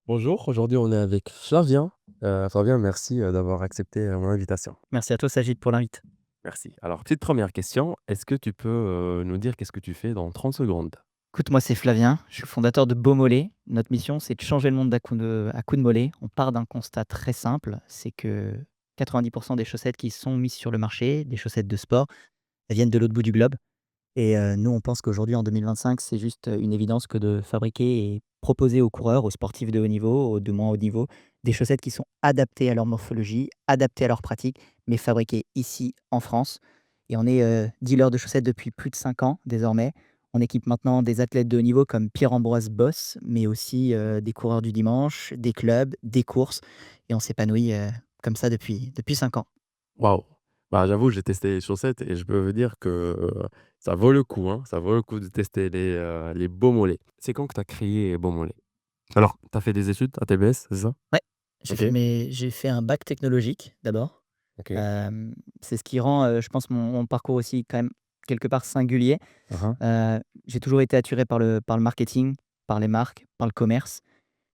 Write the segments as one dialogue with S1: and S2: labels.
S1: Bonjour, aujourd'hui on est avec Flavien. Flavien, merci d'avoir accepté mon invitation.
S2: Merci à toi Sagid pour l'invite.
S1: Merci. Alors, petite première question, est-ce que tu peux nous dire qu'est-ce que tu fais dans 30 secondes?
S2: Écoute, moi c'est Flavien, je suis le fondateur de Beaumollé. Notre mission, c'est de changer le monde à coup de mollet. On part d'un constat très simple, c'est que 90 des chaussettes qui sont mises sur le marché, des chaussettes de sport, elles viennent de l'autre bout du globe. Et nous, on pense qu'aujourd'hui, en 2025, c'est juste une évidence que de fabriquer et proposer aux coureurs, aux sportifs de haut niveau, aux de moins haut niveau, des chaussettes qui sont adaptées à leur morphologie, adaptées à leur pratique, mais fabriquées ici en France. Et on est dealer de chaussettes depuis plus de 5 ans désormais. On équipe maintenant des athlètes de haut niveau comme Pierre-Ambroise Boss, mais aussi des coureurs du dimanche, des clubs, des courses. Et on s'épanouit comme ça depuis 5 ans.
S1: Waouh! Bah, j'avoue, j'ai testé les chaussettes et je peux vous dire que ça vaut le coup, hein, ça vaut le coup de tester les beaux mollets. C'est quand que tu as créé Beaux Mollets? Alors, tu as fait des études à TBS, c'est ça?
S2: Ouais,
S1: Ok,
S2: j'ai fait un bac technologique d'abord.
S1: ok.
S2: C'est ce qui rend, je pense mon parcours aussi quand même quelque part singulier.
S1: Uhum.
S2: J'ai toujours été attiré par le marketing, par les marques, par le commerce.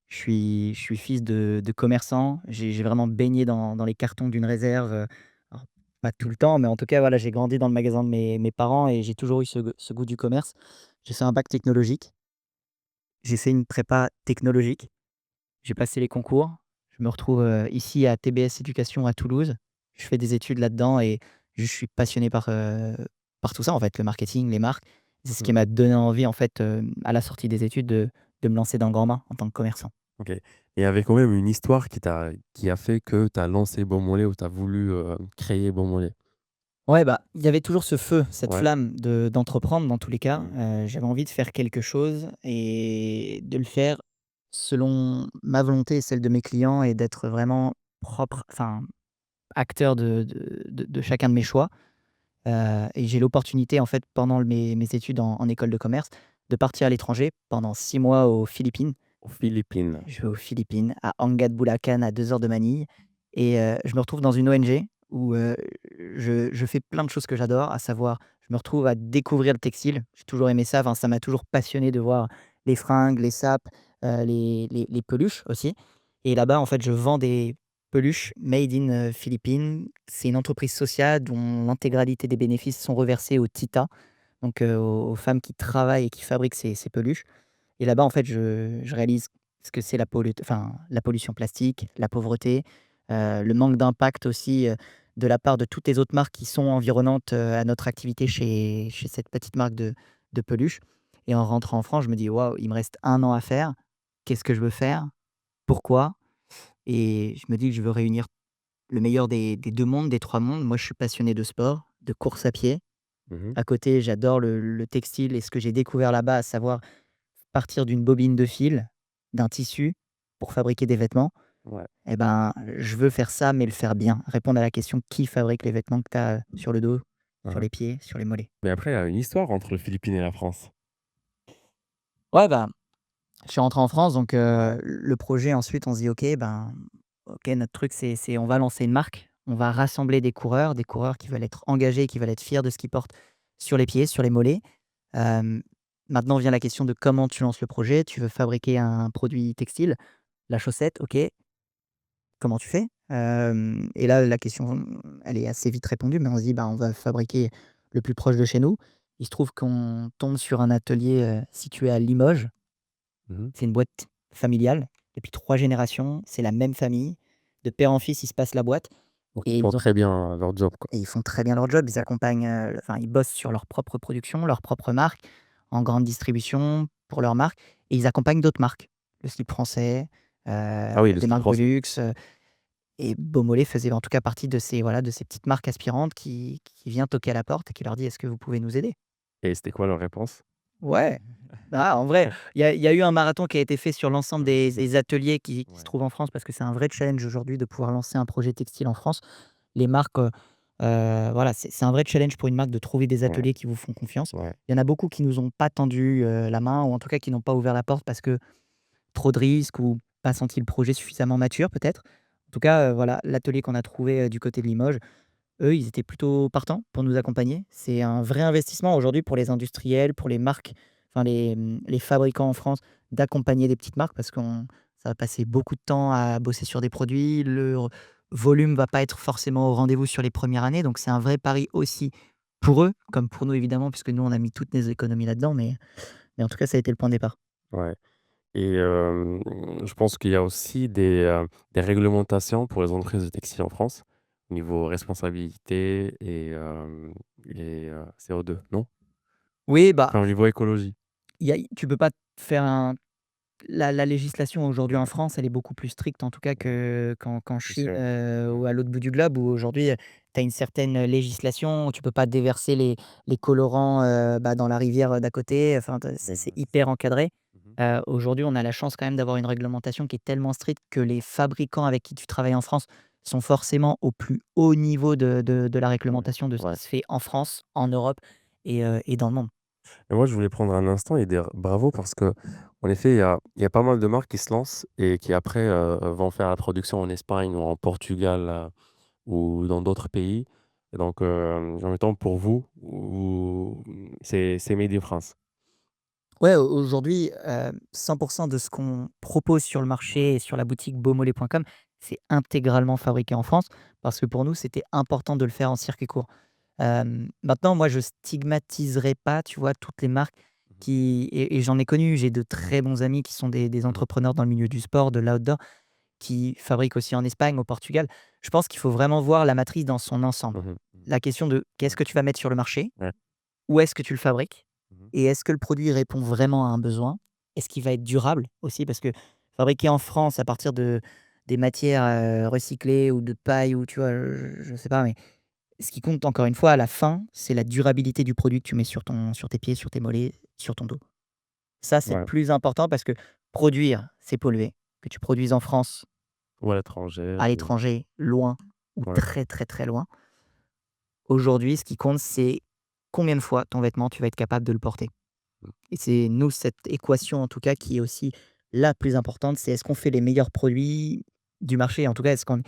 S2: Je suis fils de commerçant. J'ai vraiment baigné dans les cartons d'une réserve, alors pas tout le temps, mais en tout cas, voilà, j'ai grandi dans le magasin de mes parents et j'ai toujours eu ce goût du commerce. J'ai fait un bac technologique, j'ai fait une prépa technologique, j'ai passé les concours. Je me retrouve, ici à TBS Éducation à Toulouse. Je fais des études là-dedans et je suis passionné par tout ça, en fait, le marketing, les marques. C'est ce qui
S1: Hmm.
S2: m'a donné envie, en fait, à la sortie des études de me lancer dans le grand bain en tant que commerçant.
S1: Ok. Et il y avait quand même une histoire qui a fait que tu as lancé Beaux Mollets ou tu as voulu créer Beaux Mollets.
S2: Ouais, bah, il y avait toujours ce feu, cette
S1: Ouais.
S2: flamme d'entreprendre dans tous les cas.
S1: Hmm.
S2: J'avais envie de faire quelque chose et de le faire selon ma volonté et celle de mes clients et d'être vraiment propre, enfin, acteur de chacun de mes choix. Et j'ai l'opportunité, en fait, pendant mes études en école de commerce, de partir à l'étranger pendant 6 mois aux Philippines.
S1: Aux Philippines.
S2: Je vais aux Philippines, à Angat Bulacan, à 2 heures de Manille et je me retrouve dans une ONG où, je fais plein de choses que j'adore, à savoir, je me retrouve à découvrir le textile. J'ai toujours aimé ça, enfin, ça m'a toujours passionné de voir les fringues, les sapes, les peluches aussi et là-bas, en fait, je vends des peluches made in, Philippines. C'est une entreprise sociale dont l'intégralité des bénéfices sont reversés au TITA, donc aux femmes qui travaillent et qui fabriquent ces peluches. Et là-bas, en fait, je réalise ce que c'est la pollution plastique, la pauvreté, le manque d'impact aussi, de la part de toutes les autres marques qui sont environnantes, à notre activité chez cette petite marque de peluche. Et en rentrant en France, je me dis: «Waouh, il me reste 1 an à faire. Qu'est-ce que je veux faire? Pourquoi?» Et je me dis que je veux réunir le meilleur des 2 mondes, des 3 mondes. Moi, je suis passionné de sport, de course à pied.
S1: Mhm.
S2: À côté, j'adore le textile et ce que j'ai découvert là-bas, à savoir partir d'une bobine de fil, d'un tissu pour fabriquer des vêtements
S1: Ouais.
S2: et ben, je veux faire ça, mais le faire bien. Répondre à la question: «Qui fabrique les vêtements que tu as, sur le dos, sur
S1: Uhum.
S2: les pieds, sur les mollets?»
S1: Mais après, il y a une histoire entre les Philippines et la France.
S2: Ouais, bah, je suis rentré en France donc le projet ensuite on se dit: «OK, ben, OK, notre truc c'est on va lancer une marque, on va rassembler des coureurs qui veulent être engagés, qui veulent être fiers de ce qu'ils portent sur les pieds, sur les mollets». Hem, Maintenant vient la question de comment tu lances le projet. Tu veux fabriquer un produit textile, la chaussette, OK. Comment tu fais? Et là, la question, elle est assez vite répondue, mais on se dit: «Bah, on va fabriquer le plus proche de chez nous». Il se trouve qu'on tombe sur un atelier, situé à Limoges.
S1: Mhm.
S2: C'est une boîte familiale depuis 3 générations, c'est la même famille. De père en fils, ils se passent la boîte
S1: Donc, ils
S2: et
S1: font
S2: ils ont
S1: très bien leur job, quoi.
S2: et ils font très bien leur job. Ils accompagnent, enfin, ils bossent sur leur propre production, leur propre marque, en grande distribution pour leur marque et ils accompagnent d'autres marques. Le slip français,
S1: Ah oui, le
S2: des
S1: slip
S2: marques de
S1: français.
S2: luxe, et Beaumolet faisait en tout cas partie de ces, voilà, de ces petites marques aspirantes qui vient toquer à la porte et qui leur dit: «Est-ce que vous pouvez nous aider?»
S1: Et c'était quoi leur réponse?
S2: Ouais, ah, en vrai, il y a eu un marathon qui a été fait sur l'ensemble des ateliers qui se
S1: Ouais.
S2: trouvent en France parce que c'est un vrai challenge aujourd'hui de pouvoir lancer un projet textile en France. Les marques, voilà, c'est un vrai challenge pour une marque de trouver des
S1: Ouais.
S2: ateliers qui vous font confiance.
S1: Ouais.
S2: Il y en a beaucoup qui nous ont pas tendu, la main ou en tout cas qui n'ont pas ouvert la porte parce que trop de risques ou pas senti le projet suffisamment mature peut-être. En tout cas, voilà, l'atelier qu'on a trouvé, du côté de Limoges, eux, ils étaient plutôt partants pour nous accompagner. C'est un vrai investissement aujourd'hui pour les industriels, pour les marques, enfin les fabricants en France, d'accompagner des petites marques parce qu'on Ça va passer beaucoup de temps à bosser sur des produits. Le volume va pas être forcément au rendez-vous sur les premières années. Donc, c'est un vrai pari aussi pour eux, comme pour nous évidemment, puisque nous, on a mis toutes nos économies là-dedans. Mais en tout cas, ça a été le point de départ.
S1: Ouais. Et je pense qu'il y a aussi des réglementations pour les entreprises de textile en France, au niveau responsabilité et CO2, non?
S2: Oui, bah,
S1: Enfin, au niveau écologie.
S2: tu peux pas faire un la législation aujourd'hui en France, elle est beaucoup plus stricte en tout cas qu'en
S1: C'est
S2: Chine,
S1: sûr. Mmh.
S2: ou à l'autre bout du globe où aujourd'hui, tu as une certaine législation. Tu peux pas déverser les colorants, bah, dans la rivière, d'à côté. Enfin, tu c'est
S1: Exact.
S2: hyper encadré.
S1: Mmh.
S2: Aujourd'hui, on a la chance quand même d'avoir une réglementation qui est tellement stricte que les fabricants avec qui tu travailles en France sont forcément au plus haut niveau de la
S1: Ouais,
S2: réglementation de ce qui
S1: ouais.
S2: se fait en France, en Europe et dans le monde.
S1: Et moi, je voulais prendre un instant et dire bravo parce que en effet, il y a pas mal de marques qui se lancent et qui après, vont faire la production en Espagne ou en Portugal, ou dans d'autres pays. Et donc, en même temps pour vous, c'est made in France.
S2: Ouais, aujourd'hui, 100 de ce qu'on propose sur le
S1: Ouais.
S2: marché et sur la boutique beaumolet.com, c'est intégralement fabriqué en France parce que pour nous, c'était important de le faire en circuit court. Maintenant, moi, je stigmatiserai pas, tu vois, toutes les marques
S1: Mmh.
S2: et j'en ai connu, j'ai de très bons amis qui sont des
S1: Mmh.
S2: entrepreneurs dans le milieu du sport, de l'outdoor, qui fabriquent aussi en Espagne, au Portugal. Je pense qu'il faut vraiment voir la matrice dans son ensemble.
S1: Mmh mh. Mmh.
S2: La question de qu'est-ce
S1: Ouais.
S2: que tu vas mettre sur le marché?
S1: Ouais.
S2: Où est-ce que tu le fabriques?
S1: Mmh.
S2: Et est-ce que le produit répond vraiment à un besoin? Est-ce qu'il va être durable aussi? Parce que fabriquer en France à partir de des matières, recyclées ou de paille ou tu vois, je sais pas, mais ce qui compte encore une fois à la fin, c'est la durabilité du produit que tu mets sur tes pieds, sur tes mollets, sur ton dos. Ça, c'est le
S1: Ouais.
S2: plus important parce que produire, c'est polluer. Que tu produises en France,
S1: Ou à l'étranger
S2: à
S1: ou
S2: l'étranger, loin ou
S1: ouais.
S2: très, très, très loin, aujourd'hui, ce qui compte, c'est combien de fois ton vêtement, tu vas être capable de le porter.
S1: Mmh.
S2: Et c'est nous, cette équation en tout cas qui est aussi la plus importante, c'est est-ce qu'on fait les meilleurs produits du marché? En tout cas, est-ce on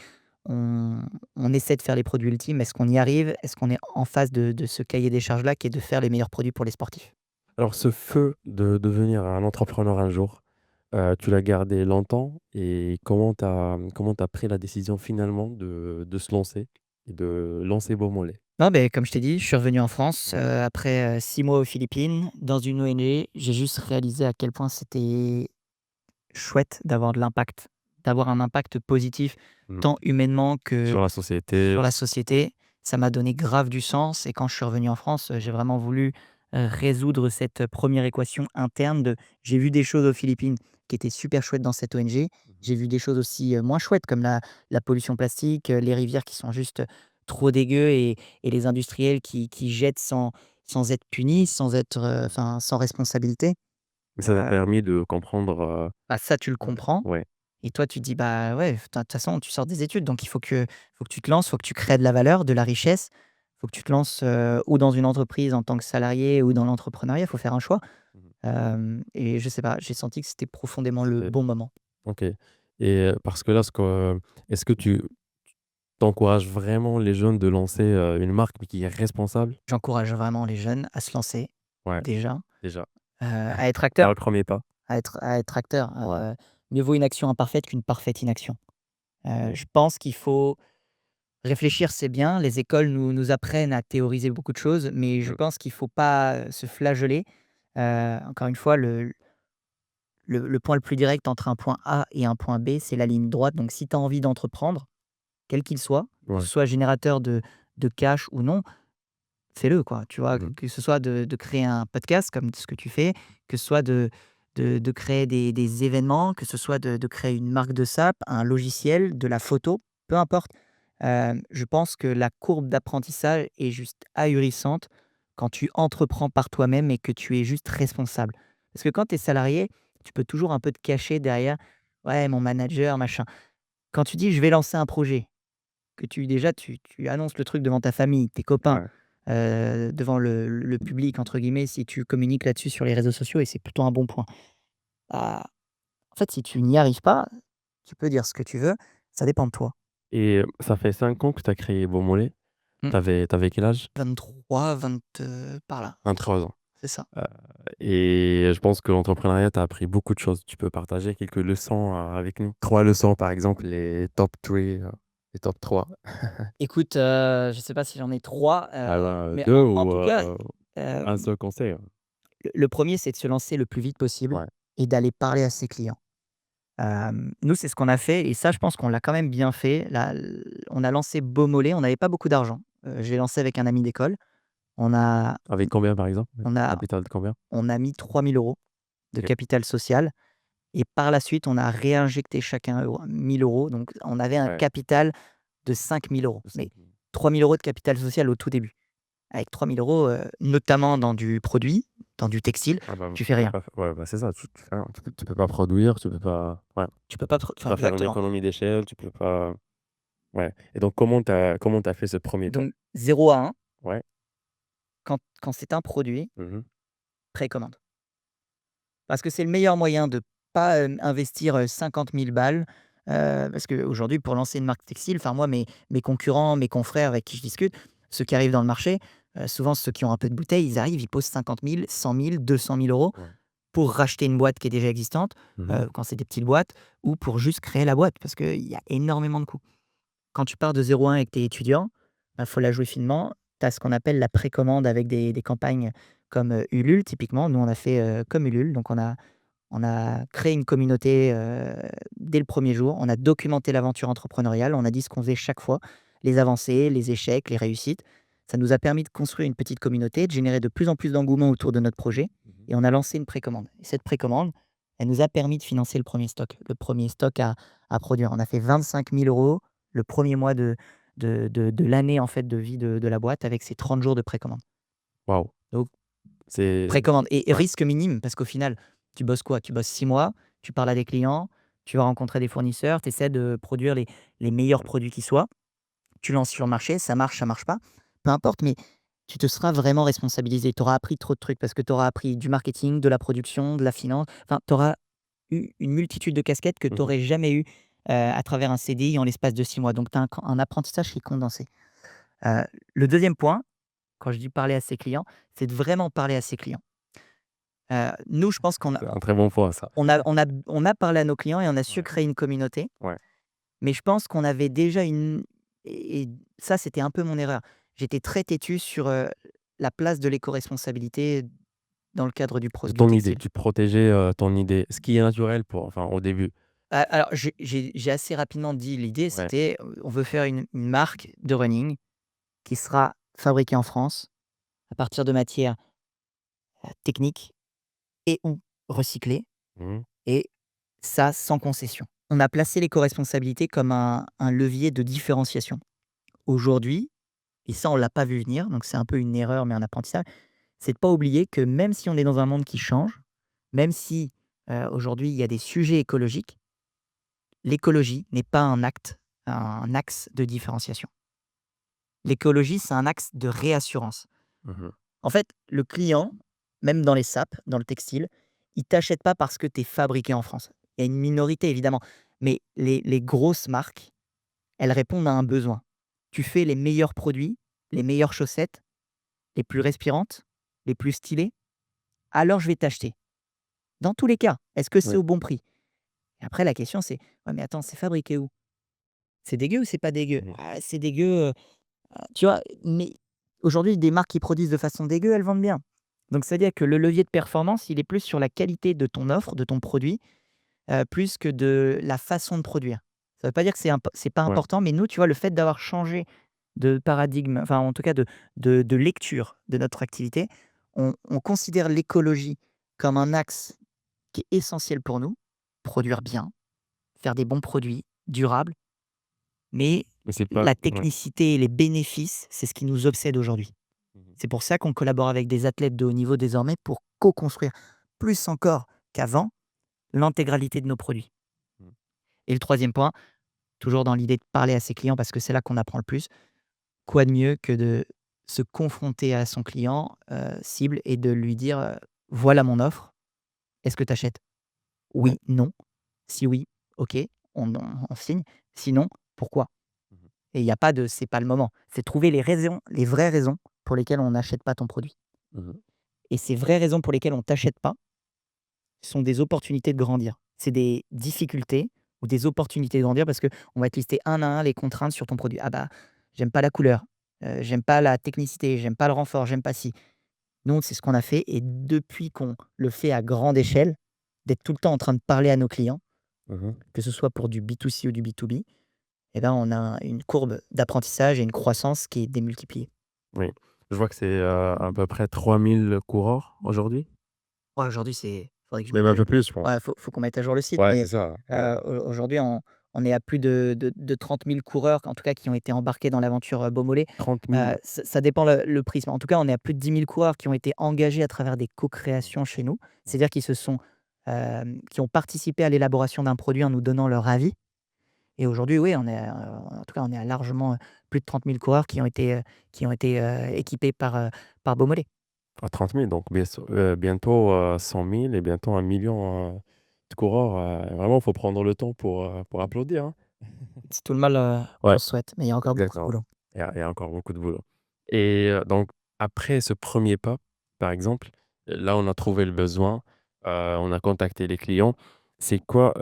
S2: on essaie de faire les produits ultimes? Est-ce qu'on y arrive? Est-ce qu'on est en face de ce cahier des charges-là qui est de faire les meilleurs produits pour les sportifs?
S1: Alors ce feu de devenir un entrepreneur un jour, tu l'as gardé longtemps et comment tu as pris la décision finalement de se lancer et de lancer Beaumolet?
S2: Non, beh, comme je t'ai dit, je suis revenu en France,
S1: Ouais.
S2: après, 6 mois aux Philippines dans une ONG. J'ai juste réalisé à quel point c'était chouette d'avoir de l'impact, d'avoir un impact positif
S1: Mmh.
S2: tant humainement que
S1: Sur la société.
S2: sur la société. Ça m'a donné grave du sens et quand je suis revenu en France, j'ai vraiment voulu, résoudre cette, première équation interne de j'ai vu des choses aux Philippines qui étaient super chouettes dans cette ONG.
S1: Mmh.
S2: J'ai vu des choses aussi, moins chouettes comme la pollution plastique, les rivières qui sont juste trop dégueu et les industriels qui jettent sans être punis, sans être, enfin, sans responsabilité.
S1: Mais ça t'a
S2: Heu,
S1: permis de comprendre,
S2: Bah, ça, tu le
S1: ouais,
S2: comprends
S1: ouais.
S2: et toi, tu te dis: «Bah, ouais, de toute façon, tu sors des études, donc il faut que tu te lances, faut que tu crées de la valeur, de la richesse. Faut que tu te lances, ou dans une entreprise en tant que salarié ou dans l'entrepreneuriat, il faut faire un choix».
S1: Mmh.
S2: Et je sais pas, j'ai senti que c'était profondément le
S1: C'était
S2: bon moment.
S1: OK. Et parce que là, est-ce que tu encourages vraiment les jeunes de lancer, une marque mais qui est responsable?
S2: J'encourage vraiment les jeunes à se lancer
S1: Ouais,
S2: déjà,
S1: déjà.
S2: à être
S1: Faire
S2: acteur,
S1: le premier pas.
S2: à être acteur.
S1: Ouais.
S2: Mieux vaut une action imparfaite qu'une parfaite inaction.
S1: Mmh.
S2: Je pense qu'il faut réfléchir, c'est bien. Les écoles nous apprennent à théoriser beaucoup de choses, mais je
S1: Mmh.
S2: pense qu'il faut pas, se flageller. Encore une fois, le point le plus direct entre un point A et un point B, c'est la ligne droite. Donc si tu as envie d'entreprendre, quel qu'il soit, que
S1: Ouais.
S2: ce soit générateur de cash ou non, fais-le, quoi. Tu vois?
S1: Mmh.
S2: Que ce soit de créer un podcast comme ce que tu fais, que ce soit de créer des événements, que ce soit de créer une marque de sape, un logiciel, de la photo, peu importe. Je pense que la courbe d'apprentissage est juste ahurissante quand tu entreprends par toi-même et que tu es juste responsable. Parce que quand tu es salarié, tu peux toujours un peu te cacher derrière: «Ouais, mon manager, machin». Quand tu dis: «Je vais lancer un projet», que tu annonces le truc devant ta famille, tes copains,
S1: Ouais.
S2: devant le «public» entre guillemets, si tu communiques là-dessus sur les réseaux sociaux et c'est plutôt un bon point. Bah, en fait, si tu n'y arrives pas, tu peux dire ce que tu veux, ça dépend de toi.
S1: Et ça fait 5 ans que tu as créé Beaumolet.
S2: Mmh.
S1: Tu avais quel âge?
S2: 23, par là.
S1: 23 ans.
S2: c'est ça.
S1: Heu et je pense que l'entrepreneuriat t'a appris beaucoup de choses. Tu peux partager quelques leçons, avec nous? 3 leçons, par exemple, les top 3, les top 3.
S2: Écoute, je sais pas si j'en ai 3,
S1: Ah ben,
S2: mais
S1: 2
S2: en
S1: ou
S2: tout cas,
S1: un
S2: hem,
S1: seul conseil,
S2: le 1er, c'est de se lancer le plus vite possible
S1: ouais.
S2: et d'aller parler à ses clients. Nous, c'est ce qu'on a fait et ça, je pense qu'on l'a quand même bien fait. Là, on a lancé Beaumolet, on n'avait pas beaucoup d'argent. J'ai lancé avec un ami d'école. On a
S1: Avec combien, par exemple?
S2: on a
S1: Capital de combien?
S2: on a mis 3 000 € de
S1: OK.
S2: capital social et par la suite, on a réinjecté chacun 1 000 €. Donc on avait un
S1: Ouais,
S2: capital de 5 000 €, mais
S1: 5 000.
S2: 3 000 € de capital social au tout début. Avec 3 000 €, notamment dans du produit, dans du textile,
S1: Ah bah,
S2: tu
S1: tu
S2: fais
S1: peux
S2: rien.
S1: pas f ouais, bah, c'est ça, tu fais rien. Tu peux pas produire, tu peux pas ouais,
S2: Tu peux pas
S1: tu peux
S2: enfin
S1: pas faire une
S2: exactement.
S1: économie d'échelle, tu peux pas ouais et donc comment tu as fait ce premier pas?
S2: Donc 0 à 1,
S1: Ouais.
S2: quand c'est un produit,
S1: Mmh.
S2: précommande. Parce que c'est le meilleur moyen de pas, investir, 50 000 balles, parce qu'aujourd'hui pour lancer une marque textile, enfin moi mes concurrents, mes confrères avec qui je discute, ceux qui arrivent dans le marché, souvent ceux qui ont un peu de bouteille, ils arrivent, ils posent 50 000, 100 000, 200 000 €
S1: Ouais.
S2: pour racheter une boîte qui est déjà existante,
S1: Mmh.
S2: quand c'est des petites boîtes ou pour juste créer la boîte parce qu'il y a énormément de coûts. Quand tu pars de 0 à 1 et que tu es étudiant, bah, faut la jouer finement. Tu as ce qu'on appelle la précommande avec des campagnes comme, Ulule typiquement. Nous on a fait, comme Ulule, donc on a créé une communauté, dès le premier jour. On a documenté l'aventure entrepreneuriale. On a dit ce qu'on faisait chaque fois, les avancées, les échecs, les réussites. Ça nous a permis de construire une petite communauté, de générer de plus en plus d'engouement autour de notre projet
S1: Mmh.
S2: et on a lancé une précommande et cette précommande, elle nous a permis de financer le premier stock à produire. On a fait 25 000 € le premier mois de l'année, en fait, de vie de la boîte avec ces 30 jours de précommande.
S1: Waouh,
S2: Donc
S1: c'est
S2: précommande et
S1: ouais.
S2: risque minime parce qu'au final, tu bosses quoi? Tu bosses 6 mois, tu parles à des clients, tu vas rencontrer des fournisseurs, tu essaies de produire les meilleurs produits qui soient. Tu lances sur le marché, ça marche pas, peu importe, mais tu te seras vraiment responsabilisé. Tu auras appris trop de trucs parce que tu auras appris du marketing, de la production, de la finance. Enfin, tu auras eu une multitude de casquettes que tu
S1: Mmh.
S2: aurais jamais eu, à travers un CDI en l'espace de 6 mois. Donc tu as un apprentissage qui est condensé. Heu, le deuxième point, quand je dis parler à ses clients, c'est de vraiment parler à ses clients. Nous, je pense qu'on a
S1: C'est un très bon point ça.
S2: on a on a on a parlé à nos clients et on a su
S1: Ouais,
S2: créer une communauté,
S1: ouais.
S2: mais je pense qu'on avait déjà une et ça, c'était un peu mon erreur. J'étais très têtu sur, la place de l'éco-responsabilité dans le cadre
S1: De
S2: du
S1: ton idée,
S2: textile.
S1: tu protégeais, ton idée, ce qui est naturel pour enfin, au début.
S2: Alors j'ai assez rapidement dit l'idée,
S1: Ouais.
S2: c'était, on veut faire une marque de running qui sera fabriquée en France à partir de matières, techniques et ou recyclées
S1: Mmh.
S2: et ça sans concession. On a placé l'éco-responsabilité comme un levier de différenciation. Aujourd'hui, et ça on l'a pas vu venir, donc c'est un peu une erreur, mais un apprentissage, c'est de pas oublier que même si on est dans un monde qui change, même si, aujourd'hui il y a des sujets écologiques, l'écologie n'est pas un axe de différenciation. L'écologie, c'est un axe de réassurance.
S1: Mmh.
S2: En fait, le client, même dans les SAP, dans le textile, il t'achète pas parce que tu es fabriqué en France. Il y a une minorité évidemment, mais les grosses marques, elles répondent à un besoin. Tu fais les meilleurs produits, les meilleures chaussettes, les plus respirantes, les plus stylées, alors je vais t'acheter. Dans tous les cas, est-ce que c'est
S1: Oui.
S2: au bon prix? Et après la question c'est: «Ouais mais attends, c'est fabriqué où? C'est dégueu ou c'est pas dégueu?»
S1: Mmh.
S2: «Ah c'est dégueu», tu vois? Mais aujourd'hui des marques qui produisent de façon dégueu, elles vendent bien. Donc c'est-à-dire que le levier de performance, il est plus sur la qualité de ton offre, de ton produit, plus que de la façon de produire. Ça veut pas dire que c'est pas
S1: Ouais.
S2: important, mais nous, tu vois, le fait d'avoir changé de paradigme, enfin en tout cas de lecture de notre activité, on considère l'écologie comme un axe qui est essentiel pour nous. Produire bien, faire des bons produits, durables, mais
S1: Mais c'est pas
S2: la
S1: ouais.
S2: technicité et les bénéfices, c'est ce qui nous obsède aujourd'hui.
S1: Mmh.
S2: C'est pour ça qu'on collabore avec des athlètes de haut niveau désormais pour co-construire, plus encore qu'avant, l'intégralité de nos produits.
S1: Mmh.
S2: Et le troisième point, toujours dans l'idée de parler à ses clients parce que c'est là qu'on apprend le plus, quoi de mieux que de se confronter à son client, cible et de lui dire, «Voilà mon offre, est-ce que tu achètes?»
S1: Ouais.
S2: «Oui», «Non». Si oui, OK, on signe. Sinon, pourquoi?
S1: Mmh.
S2: Et il y a pas de c'est pas le moment. C'est trouver les raisons, les vraies raisons pour lesquelles on n'achète pas ton produit.
S1: Mmh.
S2: et ces vraies raisons pour lesquelles on t'achète pas sont des opportunités de grandir. C'est des difficultés ou des opportunités de grandir parce qu'on va te lister un à un les contraintes sur ton produit. Ah bah, j'aime pas la couleur, j'aime pas la technicité, j'aime pas le renfort, j'aime pas ci. Nous, c'est ce qu'on a fait et depuis qu'on le fait à grande échelle, d'être tout le temps en train de parler à nos clients,
S1: Mmh.
S2: que ce soit pour du B2C ou du B2B, et ben, on a une courbe d'apprentissage et une croissance qui est démultipliée.
S1: Oui. Je vois que c'est, à peu près 3000 coureurs aujourd'hui?
S2: Ouais, aujourd'hui, c'est faudrait que je
S1: Même
S2: mette
S1: un
S2: à jour.
S1: peu plus, je pense.
S2: Ouais, faut qu'on mette à jour le site,
S1: Ouais, c'est
S2: mais
S1: ça, ouais.
S2: aujourd'hui, on est à plus de 30 000 coureurs, en tout cas, qui ont été embarqués dans l'aventure, Beaumolet.
S1: 30 000.
S2: Ça dépend le prisme. En tout cas, on est à plus de 10 000 coureurs qui ont été engagés à travers des co-créations chez nous. C'est-à-dire qui ont participé à l'élaboration d'un produit en nous donnant leur avis et aujourd'hui, oui, en tout cas, on est à largement, plus de 30 000 coureurs qui ont été équipés par Beaumolet.
S1: À 30 000, donc bientôt, 100 000 et bientôt 1 000 000 de coureurs, vraiment, il faut prendre le temps pour applaudir, hein.
S2: C'est tout le mal, qu'on
S1: Ouais,
S2: se souhaite, mais il y a encore beaucoup de
S1: exactement.
S2: boulot.
S1: Il y a encore beaucoup de boulot et donc après ce premier pas, par exemple, là, on a trouvé le besoin, on a contacté les clients. C'est quoi,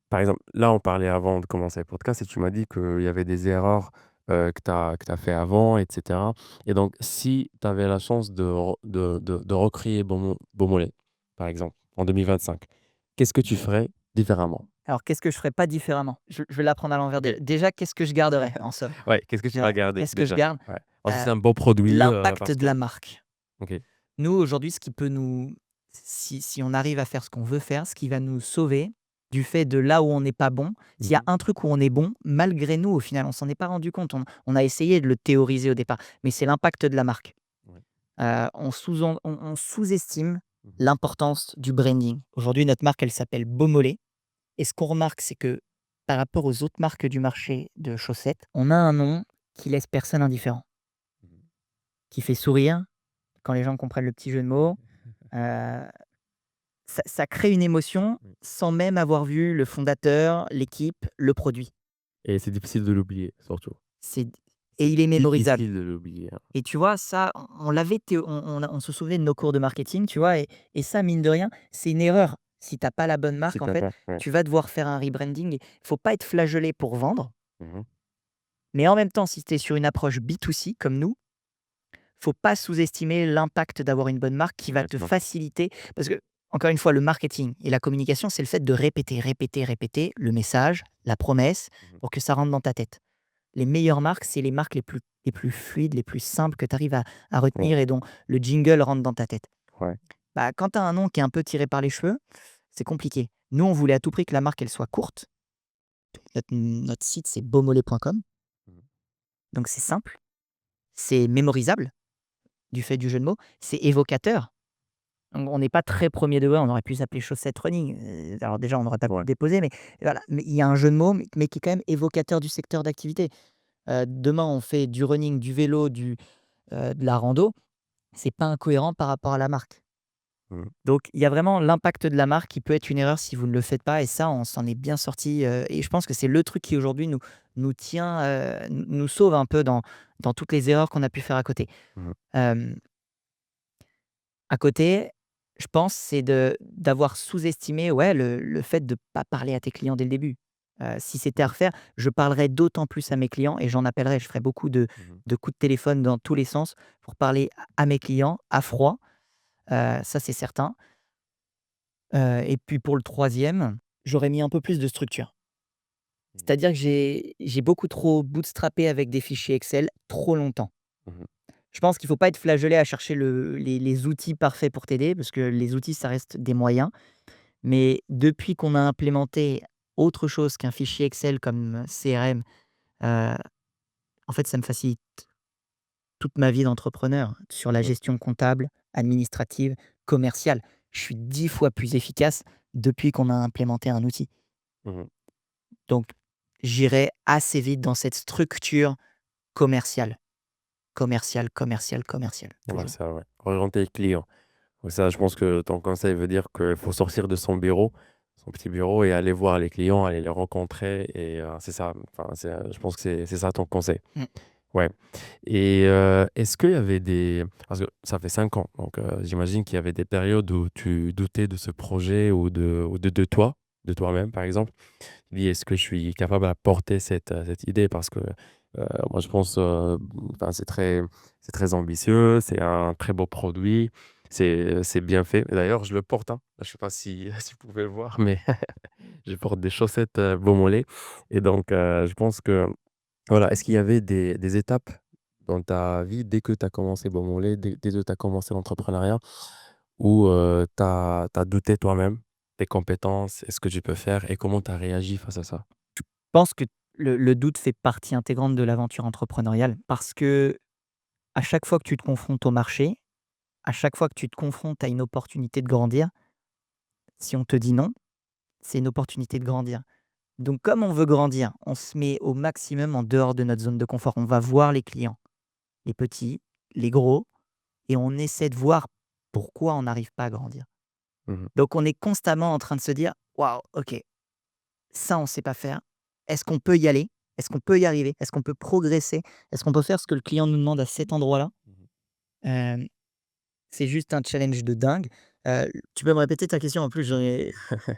S1: par exemple, là, on parlait avant de commencer le podcast et tu m'as dit qu'il y avait des erreurs, que tu as fait avant et cetera et donc si tu avais la chance de recréer Beaumolet, par exemple, en 2025, qu'est-ce que tu ferais différemment?
S2: Alors qu'est-ce que je ferais pas différemment? Je vais l'apprendre à l'envers. Déjà, qu'est-ce que je garderais en somme?
S1: Ouais, qu'est-ce que tu vas
S2: Déjà,
S1: garder
S2: qu'est-ce que je
S1: déjà?
S2: garde?
S1: Ouais. Ensuite,
S2: Heu,
S1: un beau produit,
S2: L'impact
S1: parce
S2: de
S1: que
S2: la marque.
S1: OK.
S2: Nous, aujourd'hui, ce qui peut nous si on arrive à faire ce qu'on veut faire, ce qui va nous sauver du fait de là où on n'est pas bon, s'il y a
S1: Mmh.
S2: un truc où on est bon, malgré nous, au final, on s'en est pas rendu compte. On a essayé de le théoriser au départ, mais c'est l'impact de la marque.
S1: Ouais.
S2: On sous-estime
S1: Mmh.
S2: l'importance du branding. Aujourd'hui, notre marque, elle s'appelle Beaumolet et ce qu'on remarque, c'est que par rapport aux autres marques du marché de chaussettes, on a un nom qui laisse personne indifférent,
S1: Mmh.
S2: qui fait sourire quand les gens comprennent le petit jeu de mots. Heu, ça crée une émotion
S1: Oui
S2: sans même avoir vu le fondateur, l'équipe, le produit.
S1: et c'est difficile de l'oublier, surtout.
S2: C'est et
S1: C'est
S2: il est mémorisable
S1: difficile de l'oublier, hein.
S2: et tu vois ça, on l'avait théo on se souvenait de nos cours de marketing, tu vois? Et ça, mine de rien, c'est une erreur. Si tu as pas la bonne
S1: Si
S2: marque, en
S1: tu
S2: fait,
S1: pas ouais.
S2: tu vas devoir faire un rebranding. Il faut pas être flageolé pour vendre,
S1: Mmh.
S2: mais en même temps, si tu es sur une approche B2C comme nous, faut pas sous-estimer l'impact d'avoir une bonne marque qui va te
S1: Complètement.
S2: faciliter parce que, encore une fois, le marketing et la communication, c'est le fait de répéter, répéter, répéter le message, la promesse
S1: Mmh.
S2: pour que ça rentre dans ta tête. Les meilleures marques, c'est les marques les plus fluides, les plus simples que tu arrives à
S1: Ouais,
S2: retenir et dont le jingle rentre dans ta tête.
S1: ouais.
S2: Bah, quand tu as un nom qui est un peu tiré par les cheveux, c'est compliqué. Nous, on voulait à tout prix que la marque, elle soit courte. Notre site, c'est beaumolet.com.
S1: Mmh.
S2: Donc, c'est simple, c'est mémorisable du fait du jeu de mots, c'est évocateur. On n'est pas très premier degré, on aurait pu s'appeler chaussettes running. Alors déjà, on n'aurait pas pu
S1: Ouais.
S2: le déposer, mais voilà. Mais il y a un jeu de mots, mais qui est quand même évocateur du secteur d'activité. Demain, on fait du running, du vélo, de la rando, c'est pas incohérent par rapport à la marque.
S1: Mmh.
S2: Donc il y a vraiment l'impact de la marque qui peut être une erreur si vous ne le faites pas et ça, on s'en est bien sorti. Et je pense que c'est le truc qui aujourd'hui nous tient, nous sauve un peu dans toutes les erreurs qu'on a pu faire à côté.
S1: Mmh.
S2: Hem À côté, je pense, c'est d'avoir sous-estimé, ouais, le fait de pas parler à tes clients dès le début. Si c'était à refaire, je parlerais d'autant plus à mes clients et j'en appellerais. Je ferais beaucoup
S1: Mmh.
S2: de coups de téléphone dans tous les sens pour parler à mes clients à froid, ça c'est certain. Et puis pour le troisième, j'aurais mis un peu plus de structure.
S1: Mmh.
S2: C'est-à-dire que j'ai beaucoup trop bootstrappé avec des fichiers Excel trop longtemps.
S1: Mmh.
S2: Je pense qu'il ne faut pas être flageolé à chercher les outils parfaits pour t'aider parce que les outils, ça reste des moyens. Mais depuis qu'on a implémenté autre chose qu'un fichier Excel comme CRM, heu, en fait, ça me facilite toute ma vie d'entrepreneur sur la
S1: Ouais.
S2: gestion comptable, administrative, commerciale. Je suis 10 fois plus efficace depuis qu'on a implémenté un outil.
S1: Mmh.
S2: Donc j'irai assez vite dans cette structure commerciale. Commerciale, commerciale, commerciale,
S1: Ouais,
S2: toujours.
S1: ça, ouais. Orienter les clients. Ouais, ça, je pense que ton conseil veut dire qu'il faut sortir de son bureau, son petit bureau et aller voir les clients, aller les rencontrer et c'est ça, enfin, je pense que c'est ça ton conseil.
S2: Mmh.
S1: Ouais. Et est-ce qu'il y avait des parce que ça fait 5 ans, donc j'imagine qu'il y avait des périodes où tu doutais de ce projet ou de toi, de toi-même, par exemple? Tu dis: «Est-ce que je suis capable à porter cette idée?» parce que, moi je pense, enfin c'est très ambitieux, c'est un très beau produit, c'est bien fait. D'ailleurs je le porte, hein. Je sais pas si si vous pouvez le voir, mais je porte des chaussettes, Beaumolet et donc je pense que voilà, est-ce qu'il y avait des étapes dans ta vie dès que tu as commencé Beaumolet, dès que tu as commencé l'entrepreneuriat où, tu as douté toi-même, tes compétences et ce que tu peux faire et comment tu as réagi face à ça?
S2: Je pense que le doute fait partie intégrante de l'aventure entrepreneuriale parce que à chaque fois que tu te confrontes au marché, à chaque fois que tu te confrontes à une opportunité de grandir, si on te dit non, c'est une opportunité de grandir. Donc comme on veut grandir, on se met au maximum en dehors de notre zone de confort. On va voir les clients, les petits, les gros, et on essaie de voir pourquoi on n'arrive pas à grandir.
S1: Mmh.
S2: Donc on est constamment en train de se dire: «Waouh, OK, ça on ne sait pas faire. Est-ce qu'on peut y aller? Est-ce qu'on peut y arriver? Est-ce qu'on peut progresser? Est-ce qu'on peut faire ce que le client nous demande à cet endroit-là?»
S1: Mmh.
S2: Hem, c'est juste un challenge de dingue. Tu peux me répéter ta question? En plus,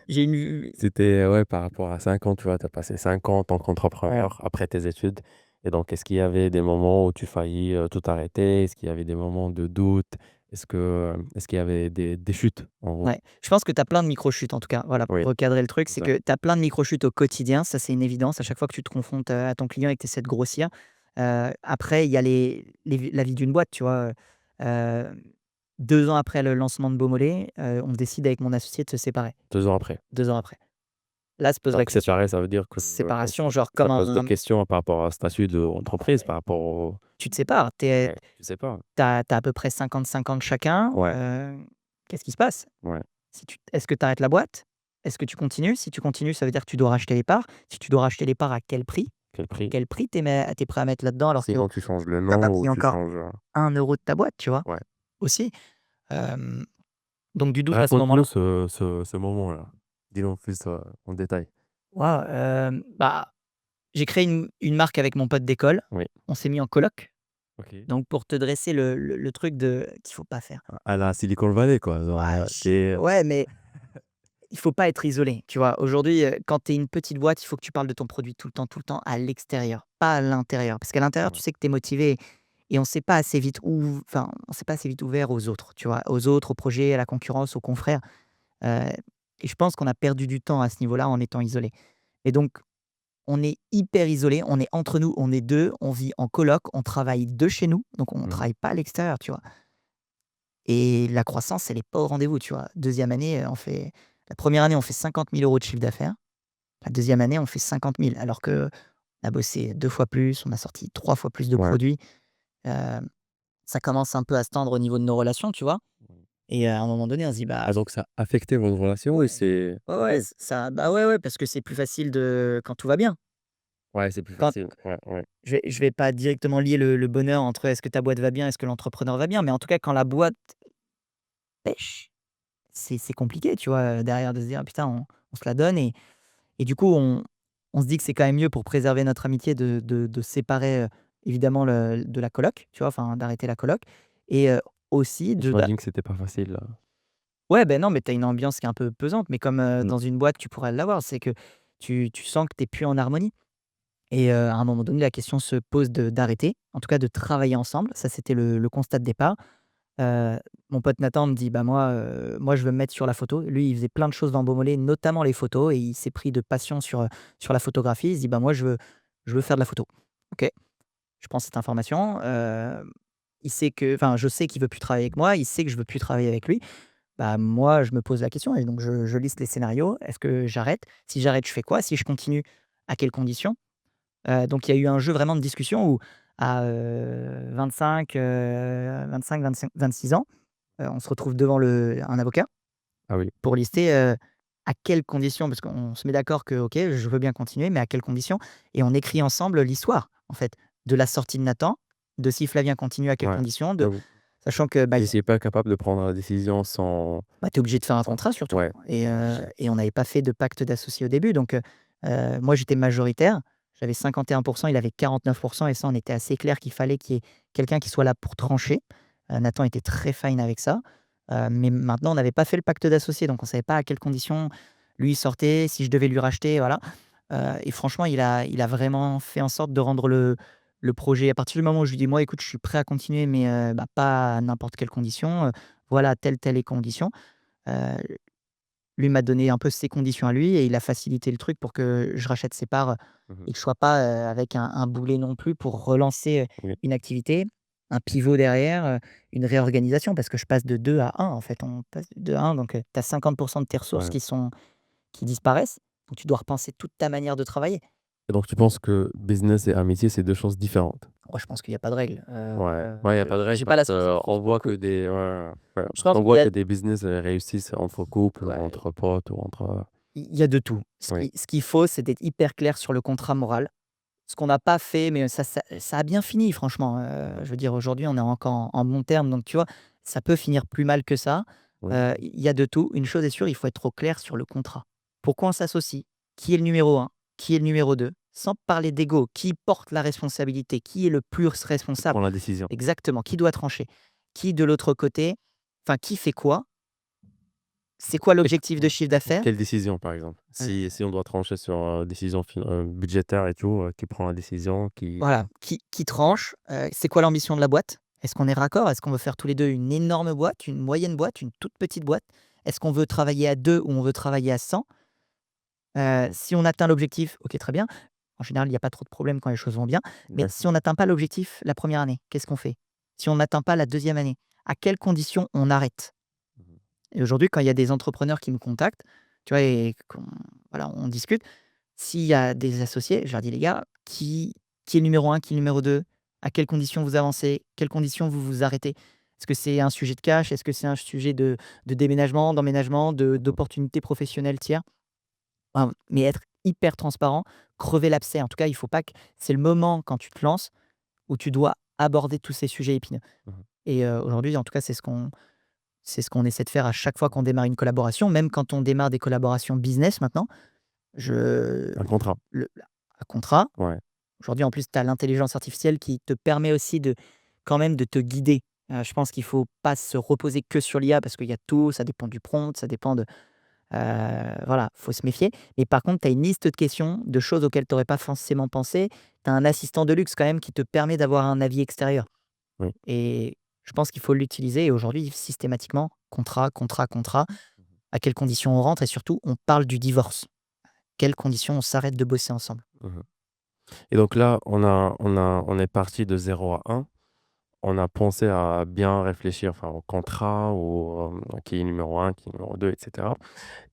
S2: j'ai une
S1: C'était, ouais, par rapport à 5 ans, tu vois? Tu as passé 5 ans en tant qu'entrepreneur après tes études et donc est-ce qu'il y avait des moments où tu faillis, tout arrêter? Est-ce qu'il y avait des moments de doute? Est-ce qu'il y avait des chutes, en gros?
S2: Ouais, je pense que tu as plein de micro-chutes en tout cas. Voilà, pour
S1: Oui,
S2: recadrer le truc,
S1: c'est
S2: c'est
S1: ça.
S2: que tu as plein de micro-chutes au quotidien, ça c'est une évidence. À chaque fois que tu te confrontes, à ton client et que tu essaies de grossir. Après il y a la vie d'une boîte, tu vois? Heu, 2 ans après le lancement de Beaumolet, on décide avec mon associé de se séparer,
S1: 2 ans après.
S2: 2 ans après. Là se pose
S1: Donc
S2: la question.
S1: séparer, ça veut dire que,
S2: Séparation, genre
S1: ça
S2: comme
S1: pose d'autres
S2: un
S1: questions par rapport à statut de entreprise,
S2: ouais,
S1: par rapport au
S2: tu te sépares,
S1: ouais, je sais pas.
S2: tu as à peu près 50-50 chacun,
S1: Ouais,
S2: qu'est-ce qui se passe?
S1: ouais.
S2: Si tu Est-ce que tu arrêtes la boîte? Est-ce que tu continues? Si tu continues, ça veut dire que tu dois racheter les parts. Si tu dois racheter les parts, à quel prix?
S1: Quel prix?
S2: Quel prix tu es prêt à mettre là-dedans alors que tu
S1: Sinon tu changes le
S2: as
S1: nom
S2: pas
S1: ou
S2: pris
S1: tu
S2: encore
S1: changes,
S2: 1 € de ta boîte, tu vois?
S1: ouais.
S2: Aussi, hem, donc du doute à ce
S1: Raconte-nous
S2: moment-là.
S1: ce moment-là. Dis-nous en plus, en détail.
S2: Waouh, bah, j'ai créé une marque avec mon pote d'école.
S1: Oui,
S2: On s'est mis en coloc.
S1: OK.
S2: Donc pour te dresser le truc de qu'il faut pas faire.
S1: À la Silicon Valley quoi, genre,
S2: Ouais,
S1: tu es
S2: ouais, mais il faut pas être isolé, tu vois? Aujourd'hui, quand tu es une petite boîte, il faut que tu parles de ton produit tout le temps à l'extérieur, pas à l'intérieur. Parce qu'à l'intérieur, tu
S1: ouais,
S2: sais que tu es motivé et on s'est pas assez vite ouvert aux autres, tu vois? Aux autres, aux projets, à la concurrence, aux confrères, heu et je pense qu'on a perdu du temps à ce niveau-là en étant isolé et donc on est hyper isolé, on est entre nous, on est 2, on vit en coloc, on travaille de chez nous, donc on
S1: mmh,
S2: travaille pas à l'extérieur, tu vois? Et la croissance, elle est pas au rendez-vous, tu vois? Deuxième année, on fait la première année, on fait 50 000 € de chiffre d'affaires. La deuxième année, on fait 50 000 alors qu'on a bossé 2 fois plus, on a sorti 3 fois plus de
S1: ouais.
S2: produits. Ça commence un peu à se tendre au niveau de nos relations, tu vois? Et à un moment donné, on se dit: «Bah»
S1: Ah donc ça a affecté votre relation et
S2: ouais,
S1: c'est
S2: ouais,
S1: OK.
S2: ouais, ça bah, ouais, ouais, parce que c'est plus facile de quand tout va bien.
S1: Ouais, c'est plus
S2: Quand
S1: facile. Ouais, ouais.
S2: je vais pas directement lier le bonheur entre est-ce que ta boîte va bien, est-ce que l'entrepreneur va bien, mais en tout cas, quand la boîte pèche, c'est compliqué, tu vois? Derrière de se dire: «Putain, on se la donne» et du coup, on se dit que c'est quand même mieux pour préserver notre amitié de séparer, évidemment de la coloc, tu vois? Enfin, d'arrêter la coloc et aussi
S1: J'imagine que c'était pas facile, là.
S2: ouais, ben non, mais tu as une ambiance qui est un peu pesante, mais comme,
S1: Mmh.
S2: dans une boîte, tu pourrais l'avoir. C'est que tu sens que tu es plus en harmonie et à un moment donné, la question se pose d'arrêter, en tout cas de travailler ensemble. Ça, c'était le constat de départ. Heu, mon pote Nathan me dit: «Bah, moi, je veux me mettre sur la photo». Lui, il faisait plein de choses dans Beaumolet, notamment les photos et il s'est pris de passion sur la photographie. Il se dit: «Bah, moi, je veux faire de la photo». OK, je prends cette information, il sait que enfin, je sais qu'il veut plus travailler avec moi, il sait que je veux plus travailler avec lui. Bah, moi, je me pose la question et donc je liste les scénarios. Est-ce que j'arrête? Si j'arrête, je fais quoi? Si je continue, à quelles conditions? Donc il y a eu un jeu vraiment de discussion où à, 25-26 ans, on se retrouve devant un avocat
S1: Ah oui.
S2: pour lister, à quelles conditions parce qu'on se met d'accord que OK, je veux bien continuer, mais à quelles conditions? Et on écrit ensemble l'histoire, en fait, de la sortie de Nathan, de si Flavien continue, à quelles
S1: Ouais.
S2: conditions,
S1: Donc
S2: sachant que, bah,
S1: vous étiez pas capable de prendre la décision sans
S2: bah, tu es obligé de faire un
S1: sans
S2: contrat surtout
S1: ouais.
S2: et on n'avait pas fait de pacte d'associés au début donc moi j'étais majoritaire. J'avais 51%, il avait 49% et ça, on était assez clair qu'il fallait qu'il y ait quelqu'un qui soit là pour trancher. Nathan était très fine avec ça, mais maintenant on n'avait pas fait le pacte d'associés, donc on ne savait pas à quelles conditions lui il sortait, si je devais lui racheter, voilà. Et franchement, il a vraiment fait en sorte de rendre le projet à partir du moment où je lui dis: «Moi, écoute, je suis prêt à continuer, mais bah, pas à n'importe quelles conditions, voilà, telles les conditions». Heu, Lui m'a donné un peu ses conditions à lui et il a facilité le truc pour que je rachète ses parts,
S1: Mmh.
S2: et que je sois pas, avec un boulet non plus pour relancer,
S1: Oui.
S2: une activité, un pivot derrière, une réorganisation parce que je passe de 2 à 1 en fait. On passe de 2 à 1 donc tu as 50 de tes ressources
S1: Ouais.
S2: qui disparaissent, donc tu dois repenser toute ta manière de travailler.
S1: Et donc tu penses que business et amitié, c'est 2 choses différentes?
S2: Moi, je pense qu'il y a pas de règle,
S1: Ouais. Ouais, il y a pas de règle
S2: j'ai pas
S1: parce
S2: la
S1: qu'on
S2: science-info sur
S1: voit
S2: le
S1: que
S2: coup.
S1: des ouais, ouais,
S2: Je
S1: parce
S2: pense
S1: qu'on
S2: qu'il
S1: voit
S2: y a
S1: que des business, réussissent entre couples ou
S2: ouais,
S1: entre potes ou entre,
S2: il y a de tout.
S1: oui.
S2: Ce qu'il faut, c'est d'être hyper clair sur le contrat moral. Ce qu'on n'a pas fait, mais ça a bien fini franchement,
S1: Mmh.
S2: je veux dire aujourd'hui on est encore en bons termes donc tu vois? Ça peut finir plus mal que ça.
S1: Oui.
S2: Il y a de tout. Une chose est sûre, il faut être au clair sur le contrat. Pourquoi on s'associe? Qui est le numéro un? Qui est le numéro 2? Sans parler d'ego, qui porte la responsabilité? Qui est le plus
S1: Qui
S2: responsable?
S1: prend la décision?
S2: Exactement, qui doit trancher? Qui de l'autre côté? Enfin, qui fait quoi? C'est quoi
S1: Et
S2: l'objectif de
S1: ouais.
S2: chiffre d'affaires?
S1: Quelle décision, par exemple?
S2: Heu,
S1: Si on doit trancher sur, décision budgétaire et tout, qui prend la décision? Qui
S2: voilà, qui tranche? C'est quoi l'ambition de la boîte? Est-ce qu'on est raccord? Est-ce qu'on veut faire tous les 2 une énorme boîte, une moyenne boîte, une toute petite boîte? Est-ce qu'on veut travailler à 2 ou on veut travailler à 100?
S1: Mmh.
S2: Si on atteint l'objectif, OK, très bien. En général, il y a pas trop de problèmes quand les choses vont bien. Mais si
S1: D'accord.
S2: on n'atteint pas l'objectif la première année, qu'est-ce qu'on fait? Si on n'atteint pas la deuxième année, à quelles conditions on arrête?
S1: Mmh.
S2: Et aujourd'hui, quand il y a des entrepreneurs qui me contactent, tu vois? Et qu'on voilà, on discute. S'il y a des associés, je leur dis: «Les gars, qui est le numéro un, qui est le numéro 2? À quelles conditions vous avancez? Quelles conditions vous vous arrêtez? Est-ce que c'est un sujet de cash? Est-ce que c'est un sujet de déménagement, d'emménagement,
S1: Mmh.
S2: d'opportunités professionnelles tiers?» Mais être hyper transparent, crever l'abcès. En tout cas, il faut pas que c'est le moment quand tu te lances où tu dois aborder tous ces sujets épineux.
S1: Mmh.
S2: Et aujourd'hui, en tout cas, c'est ce qu'on essaie de faire à chaque fois qu'on démarre une collaboration, même quand on démarre des collaborations business maintenant. Je
S1: Un contrat.
S2: le un contrat.
S1: Ouais.
S2: Aujourd'hui, en plus, tu as l'intelligence artificielle qui te permet aussi de quand même de te guider. Je pense qu'il faut pas se reposer que sur l'IA parce qu'il y a tout, ça dépend du prompt, ça dépend de, voilà, faut se méfier. Mais par contre, tu as une liste de questions, de choses auxquelles tu aurais pas forcément pensé. Tu as un assistant de luxe quand même qui te permet d'avoir un avis extérieur
S1: Oui.
S2: et je pense qu'il faut l'utiliser et aujourd'hui, systématiquement, contrat, contrat, contrat. À quelles conditions on rentre et surtout, on parle du divorce. Quelles conditions on s'arrête de bosser ensemble?
S1: Mmh. Et donc là, on est parti de 0 à 1. On a pensé à bien réfléchir, enfin, au contrat, qui est numéro un, qui est numéro 2, et cetera.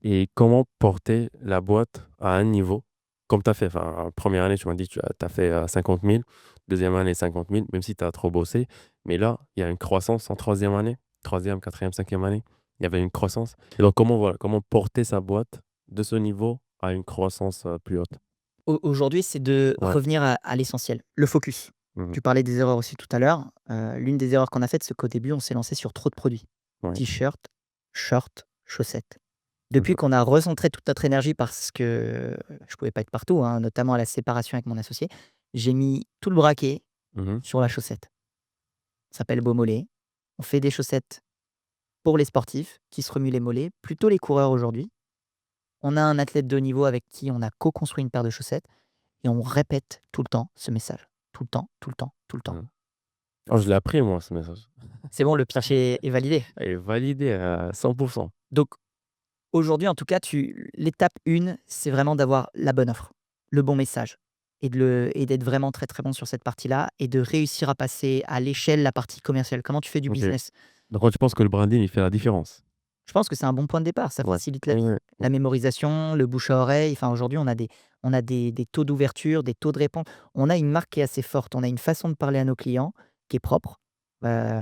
S1: Et comment porter la boîte à un niveau comme tu as fait? Enfin, première année, tu m'as dit, tu as fait, 50 000, deuxième année 50 000, même si tu as trop bossé. Mais là, il y a une croissance en troisième année, troisième, quatrième, cinquième année. Il y avait une croissance. Et donc comment, voilà, comment porter sa boîte de ce niveau à une croissance, plus haute?
S2: Aujourd'hui, c'est de
S1: Ouais.
S2: revenir à l'essentiel, le focus.
S1: Mmh.
S2: Tu parlais des erreurs aussi tout à l'heure. L'une des erreurs qu'on a faites, c'est qu'au début, on s'est lancé sur trop de produits.
S1: Ouais.
S2: T-shirt, short, chaussettes.
S1: Mmh.
S2: Depuis qu'on a recentré toute notre énergie parce que je pouvais pas être partout, hein, notamment à la séparation avec mon associé, j'ai mis tout le braquet
S1: Mmh.
S2: sur la chaussette. Ça s'appelle Beaumolet. On fait des chaussettes pour les sportifs qui se remuent les mollets, plutôt les coureurs aujourd'hui. On a un athlète de haut niveau avec qui on a co-construit une paire de chaussettes et on répète tout le temps ce message. Tout le temps, tout le temps, tout le temps.
S1: Mmh. Oh, je l'ai appris moi ce message.
S2: C'est bon, le pitch est validé.
S1: Et validé à 100.
S2: Donc aujourd'hui, en tout cas, l'étape 1, c'est vraiment d'avoir la bonne offre, le bon message et d'être vraiment très, très bon sur cette partie-là et de réussir à passer à l'échelle la partie commerciale. Comment tu fais du
S1: OK.
S2: business?
S1: Donc toi, tu penses que le branding, il fait la différence?
S2: Je pense que c'est un bon point de départ, ça
S1: Ouais.
S2: facilite la
S1: Oui,
S2: vie.
S1: oui.
S2: La mémorisation, le bouche à oreille, enfin aujourd'hui on a des taux d'ouverture, des taux de réponse. On a une marque qui est assez forte, on a une façon de parler à nos clients qui est propre. Heu,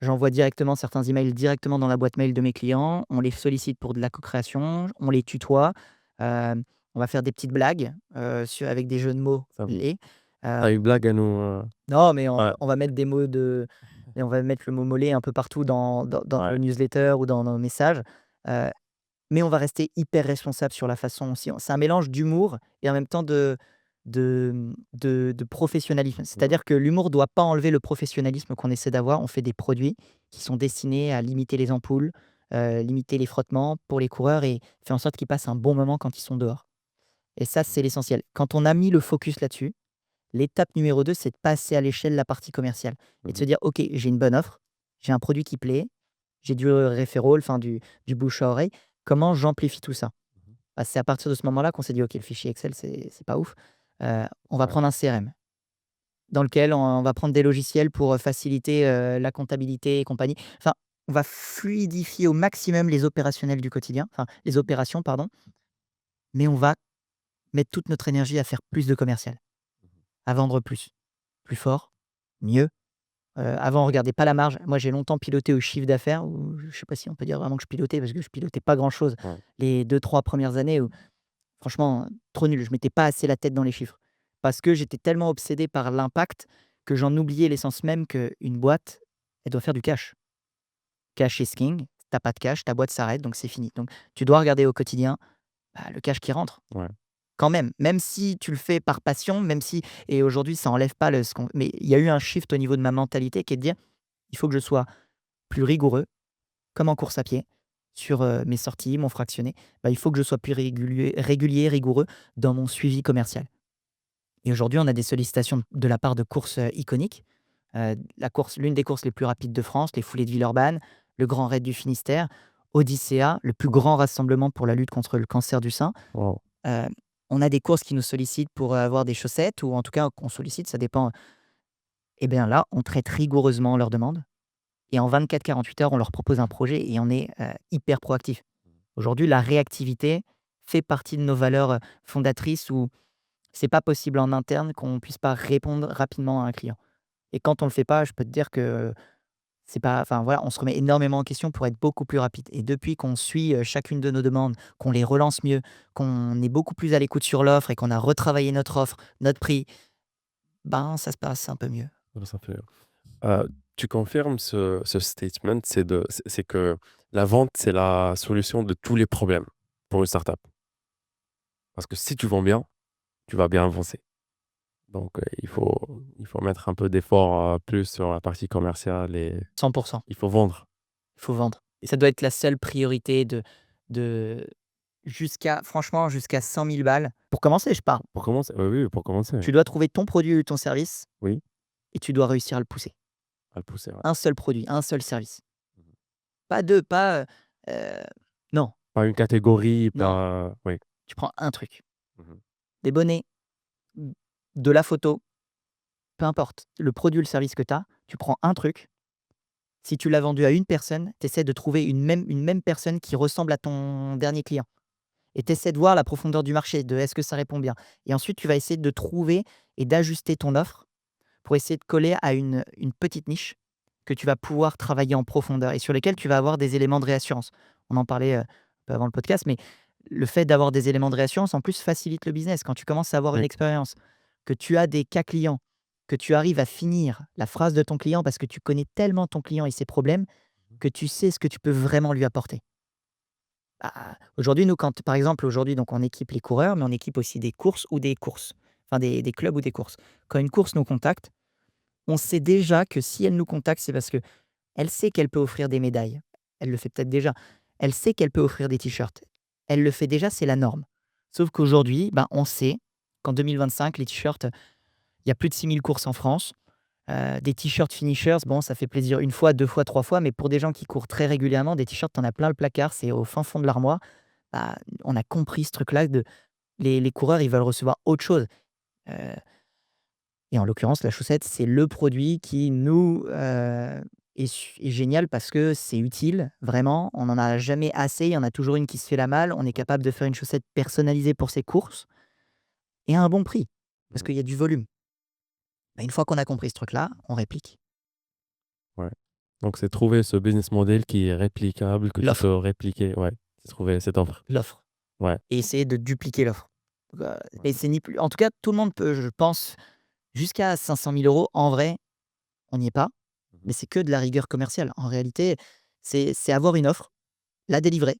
S2: J'envoie directement certains emails directement dans la boîte mail de mes clients, on les sollicite pour de la co-création, on les tutoie, on va faire des petites blagues, avec des jeux de mots
S1: Ça v
S2: laids. Heu,
S1: une blague à nous,
S2: non mais
S1: ouais,
S2: on va mettre des mots de et on va mettre le mot mollet un peu partout dans
S1: ouais.
S2: le newsletter ou dans nos messages. Heu mais on va rester hyper responsable sur la façon aussi. C'est un mélange d'humour et en même temps de professionnalisme. C'est-à-dire que l'humour doit pas enlever le professionnalisme qu'on essaie d'avoir. On fait des produits qui sont destinés à limiter les ampoules, limiter les frottements pour les coureurs et faire en sorte qu'ils passent un bon moment quand ils sont dehors. Et ça, c'est l'essentiel. Quand on a mis le focus là-dessus, l'étape numéro 2, c'est de passer à l'échelle la partie commerciale et de
S1: Mmh.
S2: se dire: «OK, j'ai une bonne offre, j'ai un produit qui plaît, j'ai du referral, enfin du bouche à oreille. Comment j'amplifie tout ça?»
S1: Mmh.
S2: Bah, c'est à partir de ce moment-là qu'on s'est dit: «OK, le fichier Excel, c'est pas ouf. On va
S1: Ouais,
S2: prendre un CRM dans lequel on va prendre des logiciels pour, faciliter, la comptabilité et compagnie». Enfin, on va fluidifier au maximum les opérationnels du quotidien, enfin les opérations, pardon, mais on va mettre toute notre énergie à faire plus de commercial, à vendre plus, plus fort, mieux. Avant, on regardait pas la marge. Moi, j'ai longtemps piloté au chiffre d'affaires ou je sais pas si on peut dire vraiment que je pilotais parce que je pilotais pas grand chose
S1: ouais.
S2: les 2 3 premières années où franchement, trop nul. Je mettais pas assez la tête dans les chiffres parce que j'étais tellement obsédé par l'impact que j'en oubliais l'essence même qu'une boîte, elle doit faire du cash. Cash is king. Tu pas de cash, ta boîte s'arrête, donc c'est fini. Donc tu dois regarder au quotidien, bah, le cash qui rentre.
S1: Ouais.
S2: Quand même si tu le fais par passion, même si et aujourd'hui ça enlève pas le ce qu'on mais il y a eu un shift au niveau de ma mentalité qui est de dire: «Il faut que je sois plus rigoureux, comme en course à pied, sur, mes sorties, mon fractionné. Bah, il faut que je sois plus régulier, rigoureux dans mon suivi commercial». Et aujourd'hui, on a des sollicitations de la part de courses, iconiques. L'une des courses les plus rapides de France, les Foulées de Villeurbanne, le Grand Raid du Finistère, Odyssea, le plus grand rassemblement pour la lutte contre le cancer du sein.
S1: Waouh!
S2: Heu, on a des courses qui nous sollicitent pour, avoir des chaussettes ou en tout cas qu'on sollicite, ça dépend. Et bien là, on traite rigoureusement leurs demandes et en 24-48 heures, on leur propose un projet et on est, hyper proactif. Aujourd'hui, la réactivité fait partie de nos valeurs, fondatrices où c'est pas possible en interne qu'on puisse pas répondre rapidement à un client. Et quand on le fait pas, je peux te dire que c'est pas enfin voilà, on se remet énormément en question pour être beaucoup plus rapide. Et depuis qu'on suit, chacune de nos demandes, qu'on les relance mieux, qu'on est beaucoup plus à l'écoute sur l'offre et qu'on a retravaillé notre offre, notre prix, ben, ça se passe un peu mieux.
S1: Ouais, ça fait tu confirmes ce statement, c'est que la vente, c'est la solution de tous les problèmes pour une startup? Parce que si tu vends bien, tu vas bien avancer. Donc il faut mettre un peu d'effort, plus sur la partie commerciale et
S2: 100.
S1: il faut vendre.
S2: Il faut vendre. Et ça doit être la seule priorité de jusqu'à franchement, jusqu'à 100 000 balles. Pour commencer, je parle.
S1: Pour commencer oui, oui, pour commencer,
S2: Tu dois trouver ton produit ou ton service
S1: oui,
S2: et tu dois réussir à le pousser.
S1: à le pousser, ouais.
S2: Un seul produit, un seul service.
S1: Mmh.
S2: Pas 2, pas, heu, non,
S1: Pas une catégorie,
S2: non,
S1: pas oui.
S2: tu prends un truc.
S1: Mmh mh.
S2: Des bonnets, mmh, de la photo, peu importe. Le produit ou le service que tu as, tu prends un truc. Si tu l'as vendu à une personne, tu essaies de trouver une même personne qui ressemble à ton dernier client. Et tu essaies de voir la profondeur du marché, de est-ce que ça répond bien? Et ensuite, tu vas essayer de trouver et d'ajuster ton offre pour essayer de coller à une petite niche que tu vas pouvoir travailler en profondeur et sur lesquelles tu vas avoir des éléments de réassurance. On en parlait, un peu avant le podcast, mais le fait d'avoir des éléments de réassurance, en plus, facilite le business. Quand tu commences à avoir une
S1: Oui.
S2: expérience, que tu as des cas clients, que tu arrives à finir la phrase de ton client parce que tu connais tellement ton client et ses problèmes
S1: Mmh.
S2: que tu sais ce que tu peux vraiment lui apporter. Bah, aujourd'hui, nous, quand par exemple, aujourd'hui, donc on équipe les coureurs, mais on équipe aussi des courses ou des courses, enfin des clubs ou des courses. Quand une course nous contacte, on sait déjà que si elle nous contacte, c'est parce qu'elle sait qu'elle peut offrir des médailles. Elle le fait peut-être déjà. Elle sait qu'elle peut offrir des t-shirts. Elle le fait déjà, c'est la norme. Sauf qu'aujourd'hui, ben, on sait qu'en 2025, les t-shirts, il y a plus de 6 000 courses en France. Des t-shirts finishers, bon, ça fait plaisir une fois, 2 fois, 3 fois, mais pour des gens qui courent très régulièrement, des t-shirts, tu en as plein le placard, c'est au fin fond de l'armoire. Bah, on a compris ce truc-là de les coureurs, ils veulent recevoir autre chose. Heu et en l'occurrence, la chaussette, c'est le produit qui nous, est génial parce que c'est utile, vraiment. On n'en a jamais assez, il y en a toujours une qui se fait la malle. On est capable de faire une chaussette personnalisée pour ses courses et à un bon prix, parce
S1: Mmh.
S2: qu'il y a du volume. Bah, une fois qu'on a compris ce truc-là, on réplique.
S1: Ouais. Donc c'est trouver ce business model qui est réplicable, que tu
S2: L'offre,
S1: peux répliquer, ouais, c'est trouver cette offre.
S2: l'offre
S1: Ouais,
S2: et essayer de dupliquer l'offre.
S1: ouais.
S2: Mais c'est ni plus en tout cas, tout le monde peut, je pense, jusqu'à 500 000 euros. En vrai, on n'y est pas,
S1: Mmh
S2: mais
S1: mh.
S2: c'est que de la rigueur commerciale. En réalité, c'est avoir une offre, la délivrer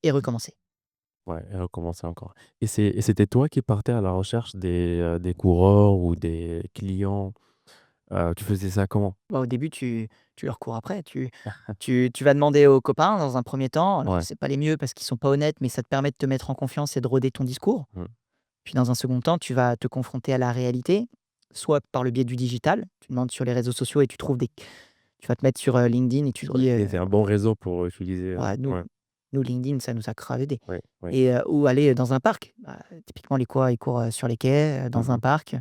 S2: et recommencer.
S1: Ouais et recommencer encore et c'était toi qui partais à la recherche des coureurs ou des clients? Tu faisais ça comment?
S2: Bah, au début, tu leur cours après, tu vas demander aux copains dans un premier temps. Alors
S1: Ouais.
S2: c'est pas les mieux parce qu'ils sont pas honnêtes, mais ça te permet de te mettre en confiance et de roder ton discours.
S1: Mmh.
S2: Puis dans un second temps, tu vas te confronter à la réalité, soit par le biais du digital, tu demandes sur les réseaux sociaux et tu vas te mettre sur, LinkedIn et tu
S1: Ouais,
S2: dis,
S1: c'est un bon réseau pour utiliser,
S2: Ouais,
S1: ouais.
S2: nous LinkedIn, ça nous a grave aidé
S1: Oui, oui.
S2: et ou aller dans un parc. Bah, typiquement les quoi, ils courent, sur les quais,
S1: Mmh
S2: dans un
S1: mh.
S2: parc,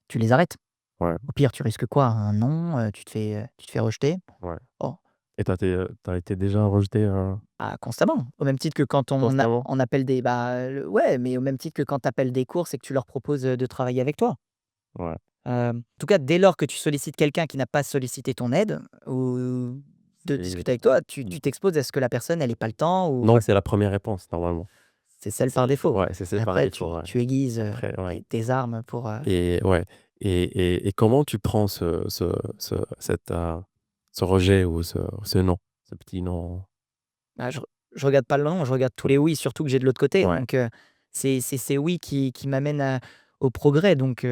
S2: tu les arrêtes.
S1: Ouais,
S2: Au pire, tu risques quoi? Un non, tu te fais rejeter.
S1: ouais
S2: Oh,
S1: et tu as été déjà rejeté,
S2: ah, constamment. Au même titre que quand
S1: constamment?
S2: on appelle des bah, ouais, mais au même titre que quand tu appelles des courses et que tu leur proposes, de travailler avec toi.
S1: Ouais.
S2: En tout cas, dès lors que tu sollicites quelqu'un qui n'a pas sollicité ton aide ou de
S1: Et
S2: discuter avec toi,
S1: mmh.
S2: tu t'exposes à ce que la personne, elle ait pas le temps ou
S1: Non, c'est la première réponse normalement.
S2: c'est celle par
S1: C'est
S2: défaut.
S1: ouais, c'est par
S2: Après
S1: défaut, ouais.
S2: tu aiguises,
S1: Après ouais
S2: tes armes pour,
S1: et ouais et comment tu prends ce rejet ou ce non, ce petit non?
S2: bah, je regarde pas le non, je regarde tous les oui, surtout que j'ai de l'autre côté.
S1: Ouais.
S2: Donc, c'est ces oui qui m'amènent au progrès. Donc,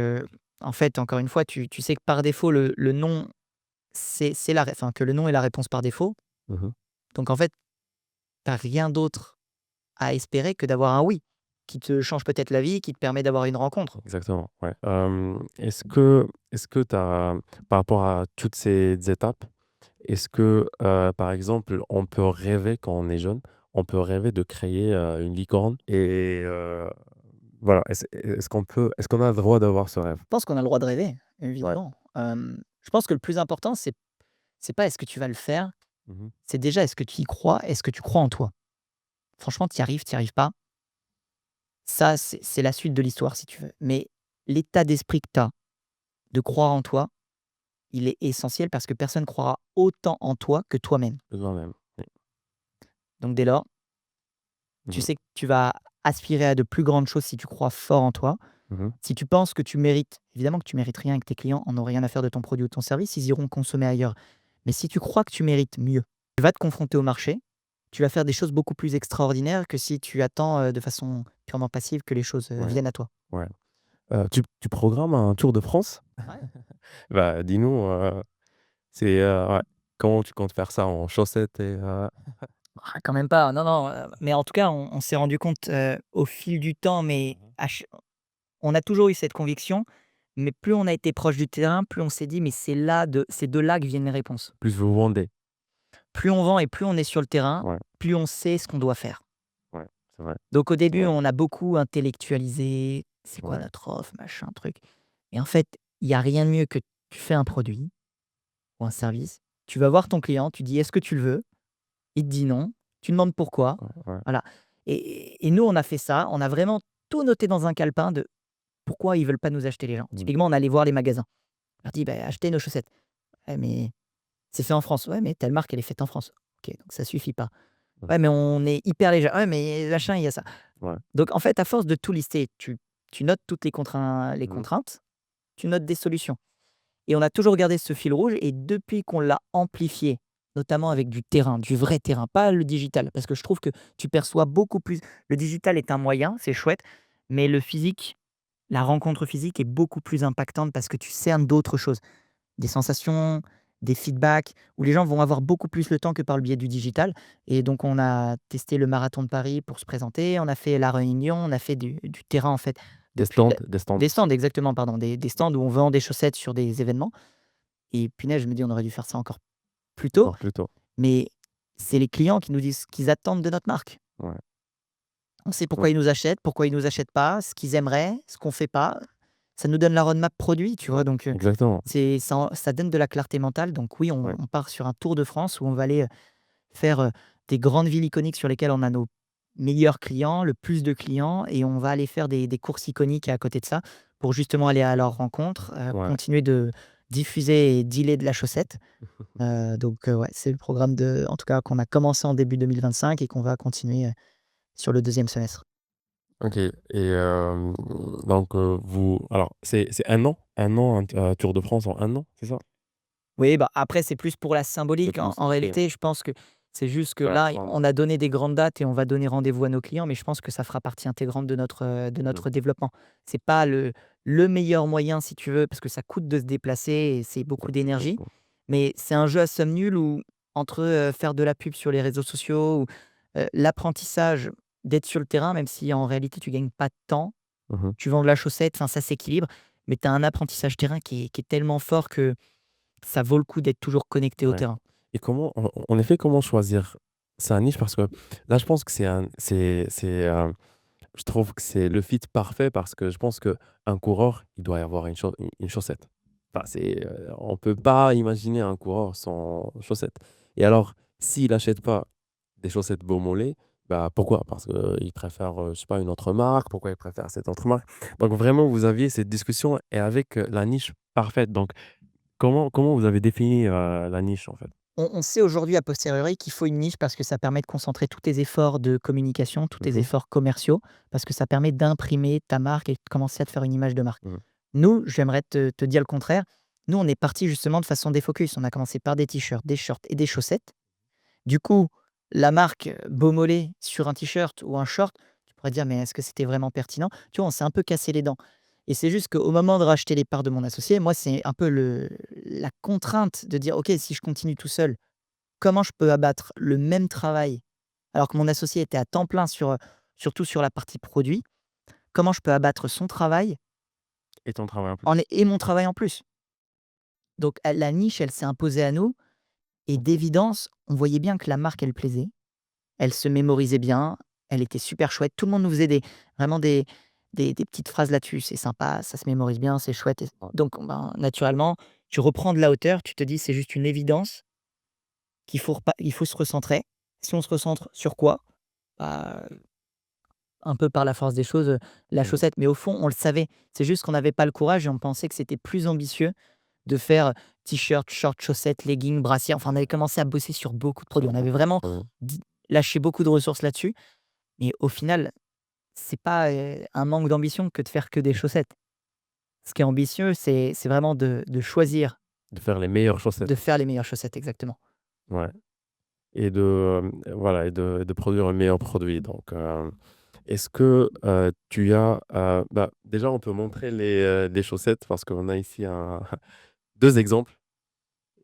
S2: en fait, encore une fois, tu sais que par défaut, le non, c'est la ré enfin, que le non est la réponse par défaut.
S1: Mmh mh.
S2: Donc, en fait, tu as rien d'autre à espérer que d'avoir un oui, qui te change peut-être la vie, qui te permet d'avoir une rencontre.
S1: Exactement, ouais. Est-ce que tu as par rapport à toutes ces étapes, est-ce que, par exemple, on peut rêver quand on est jeune, on peut rêver de créer, une licorne et voilà, est-ce qu'on a le droit d'avoir ce rêve?
S2: Je pense qu'on a le droit de rêver,
S1: Ouais.
S2: évidemment. Je pense que le plus important, c'est pas est-ce que tu vas le faire,
S1: Mmh mh.
S2: c'est déjà est-ce que tu y crois, est-ce que tu crois en toi? Franchement, tu y arrives pas, ça, c'est la suite de l'histoire si tu veux. Mais l'état d'esprit que tu as de croire en toi, il est essentiel parce que personne croira autant en toi que toi-même.
S1: De toi-même. Oui.
S2: Donc dès lors,
S1: Mmh
S2: tu
S1: mh.
S2: sais que tu vas aspirer à de plus grandes choses si tu crois fort en toi.
S1: Mmh mh.
S2: Si tu penses que tu mérites évidemment que tu mérites rien et que tes clients en ont rien à faire de ton produit ou de ton service, ils iront consommer ailleurs. Mais si tu crois que tu mérites mieux, tu vas te confronter au marché, tu vas faire des choses beaucoup plus extraordinaires que si tu attends, de façon purement passive que les choses,
S1: Ouais,
S2: viennent à toi.
S1: ouais. Tu programmes un Tour de France?
S2: Ouais.
S1: Bah, dis-nous, ouais, comment tu comptes faire ça en chaussettes et
S2: Ah, quand même pas, non, non, mais en tout cas, on s'est rendu compte, au fil du temps, mais
S1: Mmh mh.
S2: on a toujours eu cette conviction, mais plus on a été proche du terrain, plus on s'est dit: «Mais c'est de là que viennent les réponses».
S1: Plus vous vendez?
S2: Plus on vend et plus on est sur le terrain,
S1: Ouais,
S2: plus on sait ce qu'on doit faire.
S1: ouais, c'est vrai,
S2: Donc au
S1: c'est
S2: début,
S1: vrai.
S2: on a beaucoup intellectualisé: «C'est quoi
S1: Ouais.
S2: notre offre? Machin, truc» et en fait, il y a rien de mieux que tu fais un produit ou un service, tu vas voir ton client, tu dis: «Est-ce que tu le veux?» Il te dit: «Non», tu demandes pourquoi,
S1: Ouais, ouais.
S2: voilà et nous, on a fait ça, on a vraiment tout noté dans un calepin de pourquoi ils veulent pas nous acheter les gens.
S1: Mmh.
S2: Typiquement, on allait voir les magasins. On leur dit: «Bah, achetez nos chaussettes». «Ouais, mais c'est fait en France». «Ouais, mais telle marque, elle est faite en France». «OK, donc ça suffit pas».
S1: Mmh.
S2: «Ouais, mais on est hyper léger». «Ouais, mais machin, il y a ça».
S1: Ouais.
S2: Donc en fait, à force de tout lister, tu notes toutes les
S1: Mmh mh.
S2: contraintes, tu notes des solutions et on a toujours gardé ce fil rouge et depuis qu'on l'a amplifié, notamment avec du terrain, du vrai terrain, pas le digital, parce que je trouve que tu perçois beaucoup plus le digital est un moyen, c'est chouette, mais le physique, la rencontre physique est beaucoup plus impactante parce que tu cernes d'autres choses. Des sensations, des feedbacks, où les gens vont avoir beaucoup plus le temps que par le biais du digital et donc on a testé le marathon de Paris pour se présenter, on a fait La Réunion, on a fait du terrain en fait depuis le
S1: Des stands
S2: des stands
S1: aussi.
S2: exactement pardon, des stands où on vend des chaussettes sur des événements et punaise, je me dis: «On aurait dû faire ça encore plus tôt»,
S1: Encore plus tôt.
S2: mais c'est les clients qui nous disent ce qu'ils attendent de notre marque.
S1: Ouais.
S2: On sait
S1: Donc
S2: pourquoi ils nous achètent, pourquoi ils nous achètent pas, ce qu'ils aimeraient, ce qu'on fait pas. Ça nous donne la roadmap produit, tu vois? Donc,
S1: exactement.
S2: c'est ça donne de la clarté mentale. Donc oui,
S1: Ouais.
S2: on part sur un tour de France où on va aller, faire, des grandes villes iconiques sur lesquelles on a nos meilleurs clients, le plus de clients et on va aller faire des courses iconiques à côté de ça, pour justement aller à leur rencontre,
S1: Ouais.
S2: continuer de diffuser et dealer de la chaussette. Donc, ouais, c'est le programme en tout cas qu'on a commencé en début 2025 et qu'on va continuer, sur le deuxième semestre.
S1: OK et donc vous alors c'est 1 an, un Tour de France en 1 an, c'est ça?
S2: Oui, bah, après c'est plus pour la
S1: C'est
S2: symbolique. En
S1: plus
S2: en
S1: OK.
S2: réalité, je pense que C'est juste que
S1: Bah,
S2: là,
S1: enfin,
S2: on a donné des grandes dates et on va donner rendez-vous à nos clients, mais je pense que ça fera partie intégrante de
S1: mmh,
S2: notre développement. C'est pas le meilleur moyen, si tu veux, parce que ça coûte de se déplacer et c'est beaucoup d'énergie,
S1: exactement.
S2: mais c'est un jeu à somme nulle où entre, faire de la pub sur les réseaux sociaux ou, l'apprentissage d'être sur le terrain, même si en réalité tu gagnes pas de temps,
S1: Mmh.
S2: tu vends de la chaussette, enfin ça s'équilibre, mais tu as un apprentissage terrain qui est tellement fort que ça vaut le coup d'être toujours connecté au
S1: Ouais.
S2: terrain.
S1: Et comment en effet, comment choisir sa niche? Parce que là, je pense que je trouve que c'est le fit parfait parce que je pense qu'un coureur, il doit y avoir une chaussette. Enfin, on peut pas imaginer un coureur sans chaussettes. Et alors, s'il achète pas des chaussettes Beaumolet, bah, pourquoi? Parce qu'il préfère, je sais pas, une autre marque. Pourquoi il préfère cette autre marque? Donc vraiment, vous aviez cette discussion et avec, la niche parfaite. Donc comment vous avez défini, la niche, en fait?
S2: On sait aujourd'hui a posteriori qu'il faut une niche parce que ça permet de concentrer tous tes efforts de communication, tous tes
S1: Mmh.
S2: efforts commerciaux, parce que ça permet d'imprimer ta marque et de commencer à te faire une image de marque.
S1: Mmh.
S2: Nous, j'aimerais te dire le contraire. Nous, on est parti justement de façon défocus. On a commencé par des t-shirts, des shorts et des chaussettes. Du coup, la marque Beaumolet sur un t-shirt ou un short, tu pourrais dire: «Mais est-ce que c'était vraiment pertinent?» Tu vois, on s'est un peu cassé les dents et c'est juste qu'au moment de racheter les parts de mon associé, moi, c'est un peu le la contrainte de dire: «OK, si je continue tout seul, comment je peux abattre le même travail?» alors que mon associé était à temps plein surtout sur la partie produit. Comment je peux abattre son travail
S1: Et ton travail en plus.
S2: en et mon travail en plus? Donc elle la niche, elle s'est imposée à nous et d'évidence, on voyait bien que la marque, elle plaisait. Elle se mémorisait bien, elle était super chouette. Tout le monde nous faisait vraiment des petites phrases là-dessus. C'est sympa, ça se mémorise bien, c'est chouette et
S1: Ouais.
S2: donc ben, naturellement, tu reprends de la hauteur, tu te dis: «C'est juste une évidence il faut se recentrer». Si on se recentre sur quoi? Bah, un peu par la force des choses, la
S1: Mmh.
S2: chaussette, mais au fond, on le savait. C'est juste qu'on n'avait pas le courage et on pensait que c'était plus ambitieux de faire, t-shirt, short, chaussettes, leggings, brassière. Enfin, on avait commencé à bosser sur beaucoup de produits. On avait vraiment
S1: Trop bien.
S2: di lâché beaucoup de ressources là-dessus, mais au final, c'est pas, un manque d'ambition que de faire que des chaussettes. Ce qui est ambitieux, c'est vraiment de choisir
S1: De faire les meilleures
S2: de
S1: chaussettes.
S2: faire les meilleures chaussettes, exactement.
S1: Ouais. Et de, voilà, et de produire un meilleur produit. Donc, est-ce que, tu as, bah, déjà on peut montrer les chaussettes parce qu'on a ici 2 exemples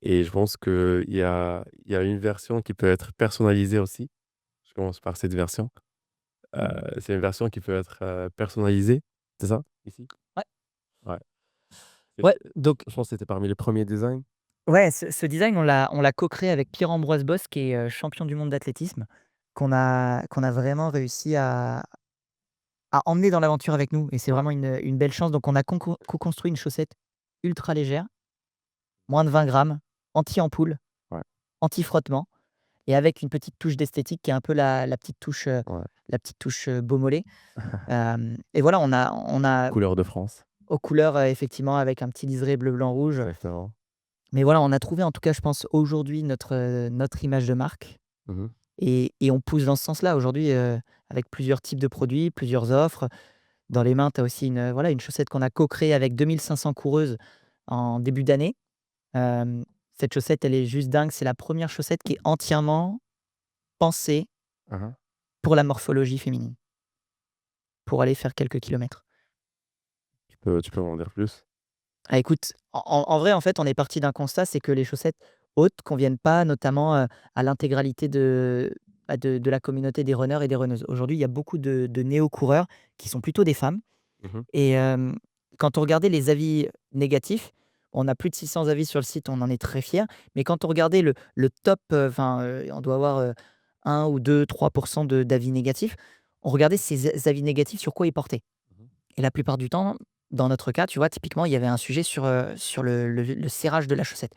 S1: et je pense qu'il y a une version qui peut être personnalisée aussi. Je commence par cette version. C'est une version qui peut être, personnalisée, c'est ça? Ici?
S2: Ouais,
S1: Ouais.
S2: ouais,
S1: C'était
S2: donc
S1: je pense que c'était parmi les premiers designs.
S2: ouais, ce design, on l'a co-créé avec Pierre-Ambroise Boss qui est, champion du monde d'athlétisme, qu'on a vraiment réussi à emmener dans l'aventure avec nous et c'est vraiment une belle chance. Donc on a co-construit une chaussette ultra légère, moins de 20 grammes, anti-ampoule,
S1: Ouais,
S2: anti-frottement et avec une petite touche d'esthétique qui est un peu
S1: ouais.
S2: la petite touche, Beaumolet. Et voilà, on a
S1: Couleur de France.
S2: aux couleurs, effectivement avec un petit liseré bleu, blanc, rouge.
S1: Exactement.
S2: Mais voilà, on a trouvé en tout cas, je pense aujourd'hui notre image de marque
S1: Mmh.
S2: et on pousse dans ce sens-là aujourd'hui, avec plusieurs types de produits, plusieurs offres. Dans les mains, tu as aussi voilà, une chaussette qu'on a co-créée avec 2 500 coureuses en début d'année. Hem, Cette chaussette, elle est juste dingue. C'est la première chaussette qui est entièrement pensée
S1: Hein, hein.
S2: pour la morphologie féminine, pour aller faire quelques kilomètres.
S1: Tu peux m'en dire plus?
S2: Ah écoute, en vrai, en fait, on est parti d'un constat, c'est que les chaussettes hautes conviennent pas notamment, à l'intégralité de la communauté des runners et des runneuses. Aujourd'hui, il y a beaucoup de néo-coureurs qui sont plutôt des femmes
S1: Mmh.
S2: et quand on regardait les avis négatifs, on a plus de 600 avis sur le site, on en est très fiers, mais quand on regardait le top, enfin, on doit avoir, 1 ou 2-3 de d'avis négatifs. On regardait ces avis négatifs sur quoi ils portaient
S1: Mmh.
S2: et la plupart du temps, dans notre cas, tu vois, typiquement, il y avait un sujet sur le serrage de la chaussette.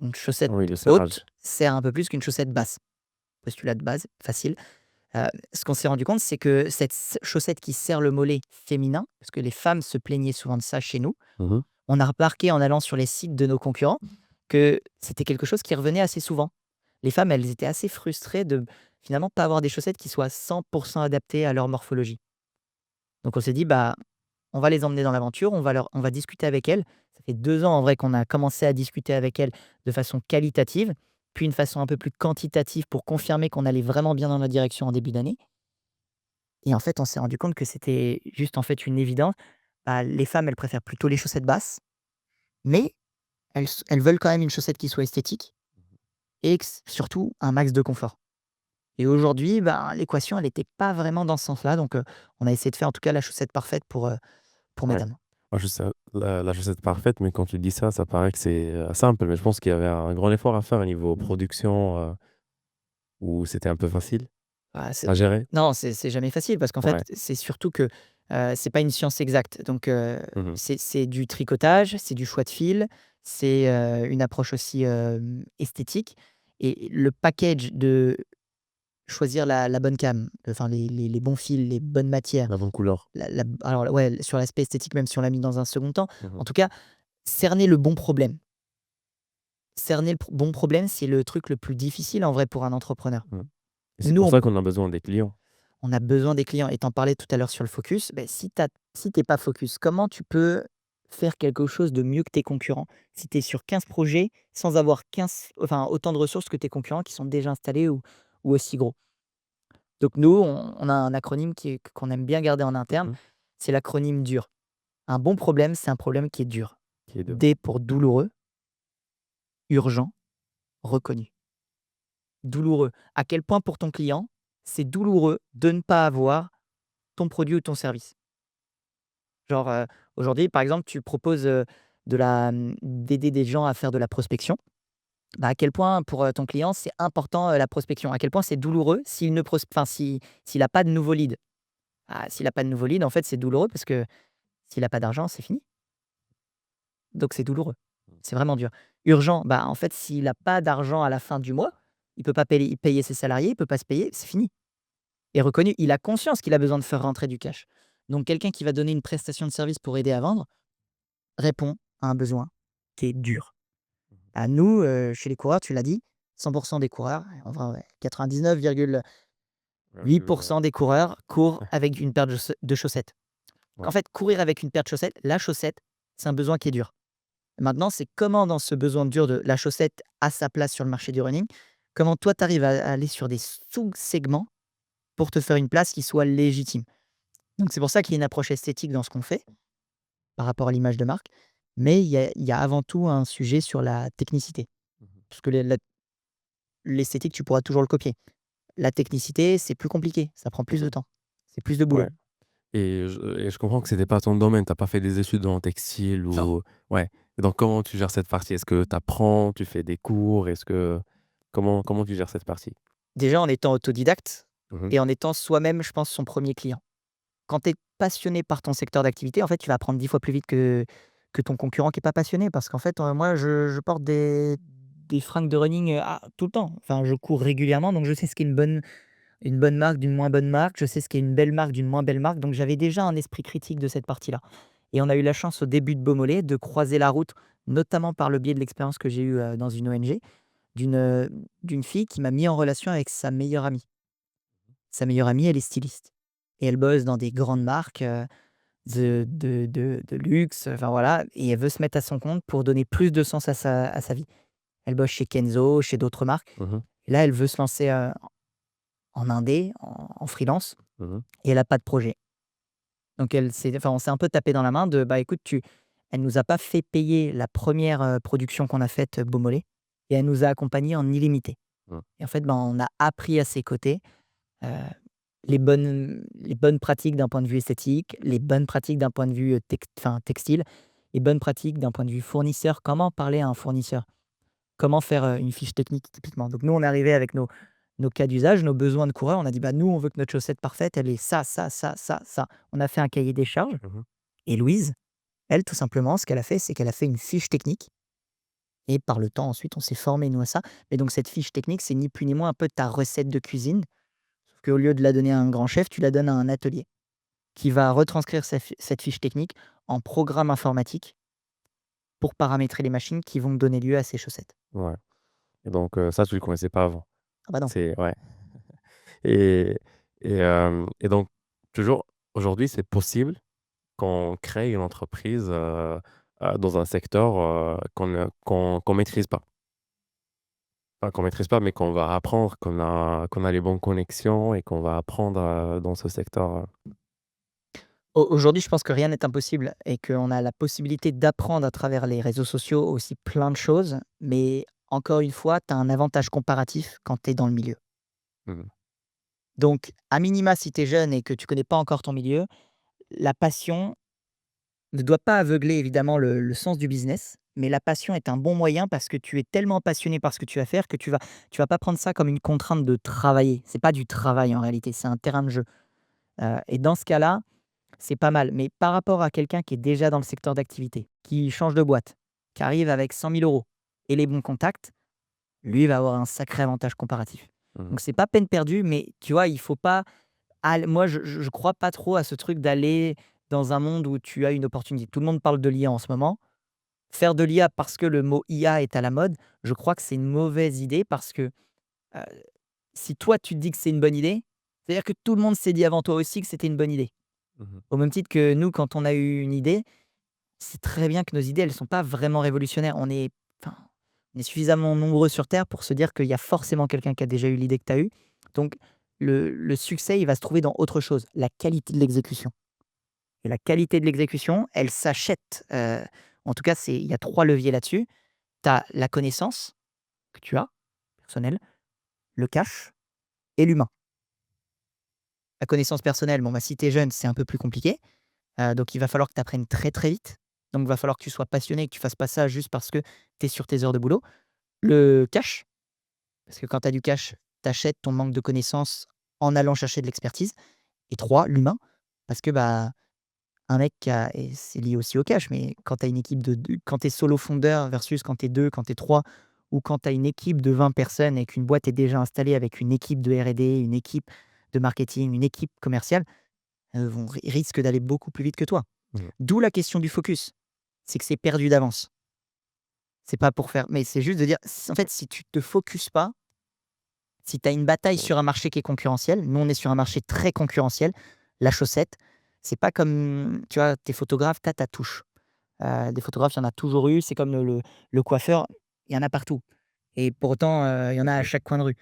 S2: Une chaussette
S1: Oui, le
S2: haute
S1: serrage.
S2: sert un peu plus qu'une chaussette basse. Postulat de base, facile. Ce qu'on s'est rendu compte, c'est que cette chaussette qui serre le mollet féminin, parce que les femmes se plaignaient souvent de ça chez nous,
S1: Mmh.
S2: on a remarqué en allant sur les sites de nos concurrents que c'était quelque chose qui revenait assez souvent. Les femmes, elles étaient assez frustrées de finalement pas avoir des chaussettes qui soient 100 adaptées à leur morphologie. Donc on s'est dit: «Bah, on va les emmener dans l'aventure, on va discuter avec elles». Ça fait 2 ans en vrai qu'on a commencé à discuter avec elles de façon qualitative puis une façon un peu plus quantitative pour confirmer qu'on allait vraiment bien dans la direction en début d'année. Et en fait, on s'est rendu compte que c'était juste, en fait, une évidence. Bah, les femmes, elles préfèrent plutôt les chaussettes basses, mais elles veulent quand même une chaussette qui soit esthétique et surtout un max de confort. Et aujourd'hui, ben, l'équation, elle n'était pas vraiment dans ce sens-là, donc on a essayé de faire en tout cas la chaussette parfaite pour
S1: Ouais.
S2: mesdames.
S1: Moi, je sais la chaussette parfaite, mais quand tu dis ça, ça paraît que c'est, simple, mais je pense qu'il y avait un grand effort à faire au niveau production, où c'était un peu facile
S2: Ah, c'est
S1: à gérer?
S2: non, c'est jamais facile parce qu'en fait,
S1: Ouais.
S2: c'est surtout que, c'est pas une science exacte. Donc,
S1: Mmh.
S2: c'est du tricotage, c'est du choix de fil, c'est, une approche aussi, esthétique et le package de choisir la bonne came, enfin les bons fils, les bonnes matières,
S1: La bonne couleur.
S2: la alors ouais, sur l'aspect esthétique, même si on l'a mis dans un second temps.
S1: Mmh.
S2: En tout cas, cerner le bon problème. Cerner le bon problème, c'est le truc le plus difficile en vrai pour un entrepreneur.
S1: Mmh. Et c'est
S2: Nous,
S1: pour ça qu'on a besoin des clients.
S2: on a besoin des clients et tu en parlais tout à l'heure sur le focus, beh, si tu pas focus, comment tu peux faire quelque chose de mieux que tes concurrents? Si tu es sur 15 projets sans avoir 15 enfin autant de ressources que tes concurrents qui sont déjà installés ou aussi gros. Donc nous, on a un acronyme qu'on aime bien garder en interne,
S1: Mmh.
S2: c'est l'acronyme DUR. Un bon problème, c'est un problème qui est dur.
S1: Qui est de
S2: D pour douloureux, urgent, reconnu. Douloureux. À quel point pour ton client, c'est douloureux de ne pas avoir ton produit ou ton service? Genre, aujourd'hui, par exemple, tu proposes, d'aider des gens à faire de la prospection. Bah, à quel point pour, ton client, c'est important, la prospection? À quel point c'est douloureux s'il ne pros enfin, s'il a pas de nouveaux leads? Ah, s'il a pas de nouveaux leads, en fait, c'est douloureux parce que s'il a pas d'argent, c'est fini. Donc c'est douloureux. C'est vraiment dur. Urgent, bah, en fait, s'il a pas d'argent à la fin du mois, il peut pas payer ses salariés, il peut pas se payer, c'est fini. Et reconnu, il a conscience qu'il a besoin de faire rentrer du cash. Donc quelqu'un qui va donner une prestation de service pour aider à vendre, répond à un besoin qui est dur. À nous, chez les coureurs, tu l'as dit, 100 des coureurs, en vrai, ouais, 99,8 des coureurs courent avec une paire de chaussettes.
S1: Ouais.
S2: En fait, courir avec une paire de chaussettes, la chaussette, c'est un besoin qui est dur. Maintenant, c'est comment dans ce besoin dur de la chaussette à sa place sur le marché du running, comment toi tu arrives à aller sur des sous-segments pour te faire une place qui soit légitime. Donc c'est pour ça qu'il y a une approche esthétique dans ce qu'on fait, par rapport à l'image de marque, mais il y a avant tout un sujet sur la technicité.
S1: Mmh.
S2: Parce que l'esthétique, tu pourras toujours le copier. La technicité, c'est plus compliqué, ça prend plus de
S1: Mmh.
S2: temps, c'est plus de boulot.
S1: Ouais. Et je comprends que c'était pas ton domaine, tu as pas fait des études dans le textile
S2: Non.
S1: ou ouais. Et donc comment tu gères cette partie? Est-ce que tu apprends, tu fais des cours? Comment tu gères cette partie?
S2: Déjà en étant autodidacte
S1: Mmh.
S2: et en étant soi-même, je pense, son premier client. Quand tu es passionné par ton secteur d'activité, en fait, tu vas apprendre 10 fois plus vite que ton concurrent qui est pas passionné. Parce qu'en fait, moi, je porte des fringues de running, tout le temps. Enfin, je cours régulièrement, donc je sais ce qu'est une bonne marque d'une moins bonne marque. Je sais ce qu'est une belle marque d'une moins belle marque. Donc j'avais déjà un esprit critique de cette partie-là. Et on a eu la chance au début de Beaumolet de croiser la route, notamment par le biais de l'expérience que j'ai eue, dans une ONG, d'une fille qui m'a mis en relation avec sa meilleure amie. Sa meilleure amie, elle est styliste et elle bosse dans des grandes marques, de luxe, enfin voilà, et elle veut se mettre à son compte pour donner plus de sens à sa vie. Elle bosse chez Kenzo, chez d'autres marques
S1: Mmh.
S2: et là, elle veut se lancer, en indé, en freelance
S1: Mmh.
S2: et elle a pas de projet. Donc on s'est un peu tapé dans la main de: «Bah, écoute, tu» elle nous a pas fait payer la première re production qu'on a faite, Beaumolet, et elle nous a accompagnés en illimité.
S1: Mmh.
S2: Et en fait, ben, on a appris à ses côtés, heu, les bonnes pratiques d'un point de vue esthétique, les bonnes pratiques d'un point de vue, textile, les bonnes pratiques d'un point de vue fournisseur. Comment parler à un fournisseur? Comment faire, une fiche technique typiquement? Donc nous, on est arrivé avec nos cas d'usage, nos besoins de coureur. On a dit: «Bah, nous, on veut que notre chaussette parfaite, elle est ça, ça, ça, ça, ça». On a fait un cahier des charges
S1: Mmh.
S2: et Louise, elle, tout simplement, ce qu'elle a fait, c'est qu'elle a fait une fiche technique et par le temps, ensuite, on s'est formé nous, à ça. Mais donc cette fiche technique, c'est ni plus ni moins un peu ta recette de cuisine, sauf qu'au lieu de la donner à un grand chef, tu la donnes à un atelier qui va retranscrire cette fiche technique en programme informatique pour paramétrer les machines qui vont donner lieu à ces chaussettes.
S1: Ouais. Et donc ça, tu le connaissais pas avant?
S2: Ah bah non.
S1: C'est ouais. Et et donc toujours aujourd'hui, c'est possible qu'on crée une entreprise, dans un secteur, qu'on maîtrise pas. enfin qu'on maîtrise pas, mais qu'on va apprendre, qu'on a les bonnes connexions et qu'on va apprendre, dans ce secteur,
S2: Aujourd'hui, je pense que rien n'est impossible et qu'on a la possibilité d'apprendre à travers les réseaux sociaux aussi plein de choses, mais encore une fois, tu as un avantage comparatif quand tu es dans le milieu.
S1: Mmh mh.
S2: Donc, à minima, si tu es jeune et que tu connais pas encore ton milieu, la passion ne doit pas aveugler évidemment le sens du business, mais la passion est un bon moyen parce que tu es tellement passionné par ce que tu vas faire que tu vas pas prendre ça comme une contrainte de travailler. C'est pas du travail en réalité, c'est un terrain de jeu. Et dans ce cas-là, c'est pas mal. Mais par rapport à quelqu'un qui est déjà dans le secteur d'activité, qui change de boîte, qui arrive avec 100 000 € et les bons contacts, lui, il va avoir un sacré avantage comparatif.
S1: Mmh.
S2: Donc c'est pas peine perdue, mais tu vois, il faut pas moi, je crois pas trop à ce truc d'aller dans un monde où tu as une opportunité. Tout le monde parle de l'IA en ce moment. Faire de l'IA parce que le mot IA est à la mode, je crois que c'est une mauvaise idée parce que, heu, si toi tu te dis que c'est une bonne idée, c'est-à-dire que tout le monde s'est dit avant toi aussi que c'était une bonne idée.
S1: Mmh.
S2: Au même titre que nous, quand on a eu une idée, c'est très bien que nos idées, elles sont pas vraiment révolutionnaires. Enfin, on est suffisamment nombreux sur terre pour se dire qu'il y a forcément quelqu'un qui a déjà eu l'idée que tu as eue. Donc le succès, il va se trouver dans autre chose, la qualité de l'exécution. Et la qualité de l'exécution, elle s'achète, en tout cas, il y a 3 leviers là-dessus. Tu as la connaissance que tu as, personnelle, le cash et l'humain. La connaissance personnelle, bon, bah, si tu es jeune, c'est un peu plus compliqué, donc il va falloir que tu apprennes très, très vite. Donc il va falloir que tu sois passionné, que tu fasses pas ça juste parce que tu es sur tes heures de boulot. Le cash, parce que quand tu as du cash, tu achètes ton manque de connaissances en allant chercher de l'expertise. Et 3, l'humain, parce que, bah, un mec qui a et c'est lié aussi au cash, mais quand tu as une équipe de 2, quand tu es solo fondeur versus quand tu es 2, quand tu es 3, ou quand tu as une équipe de 20 personnes et qu'une boîte est déjà installée avec une équipe de R&D, une équipe de marketing, une équipe commerciale, vont risquent d'aller beaucoup plus vite que toi.
S1: Mmh.
S2: D'où la question du focus. C'est que c'est perdu d'avance. C'est pas pour faire mais c'est juste de dire en fait, si tu te focuses pas, si tu as une bataille sur un marché qui est concurrentiel, nous on est sur un marché très concurrentiel, la chaussette, c'est pas comme, tu vois, tes photographes, tu as ta touche. Des photographes, il y en a toujours eu, c'est comme le coiffeur, il y en a partout et pour autant, il y en a à
S1: Mmh.
S2: chaque coin de rue.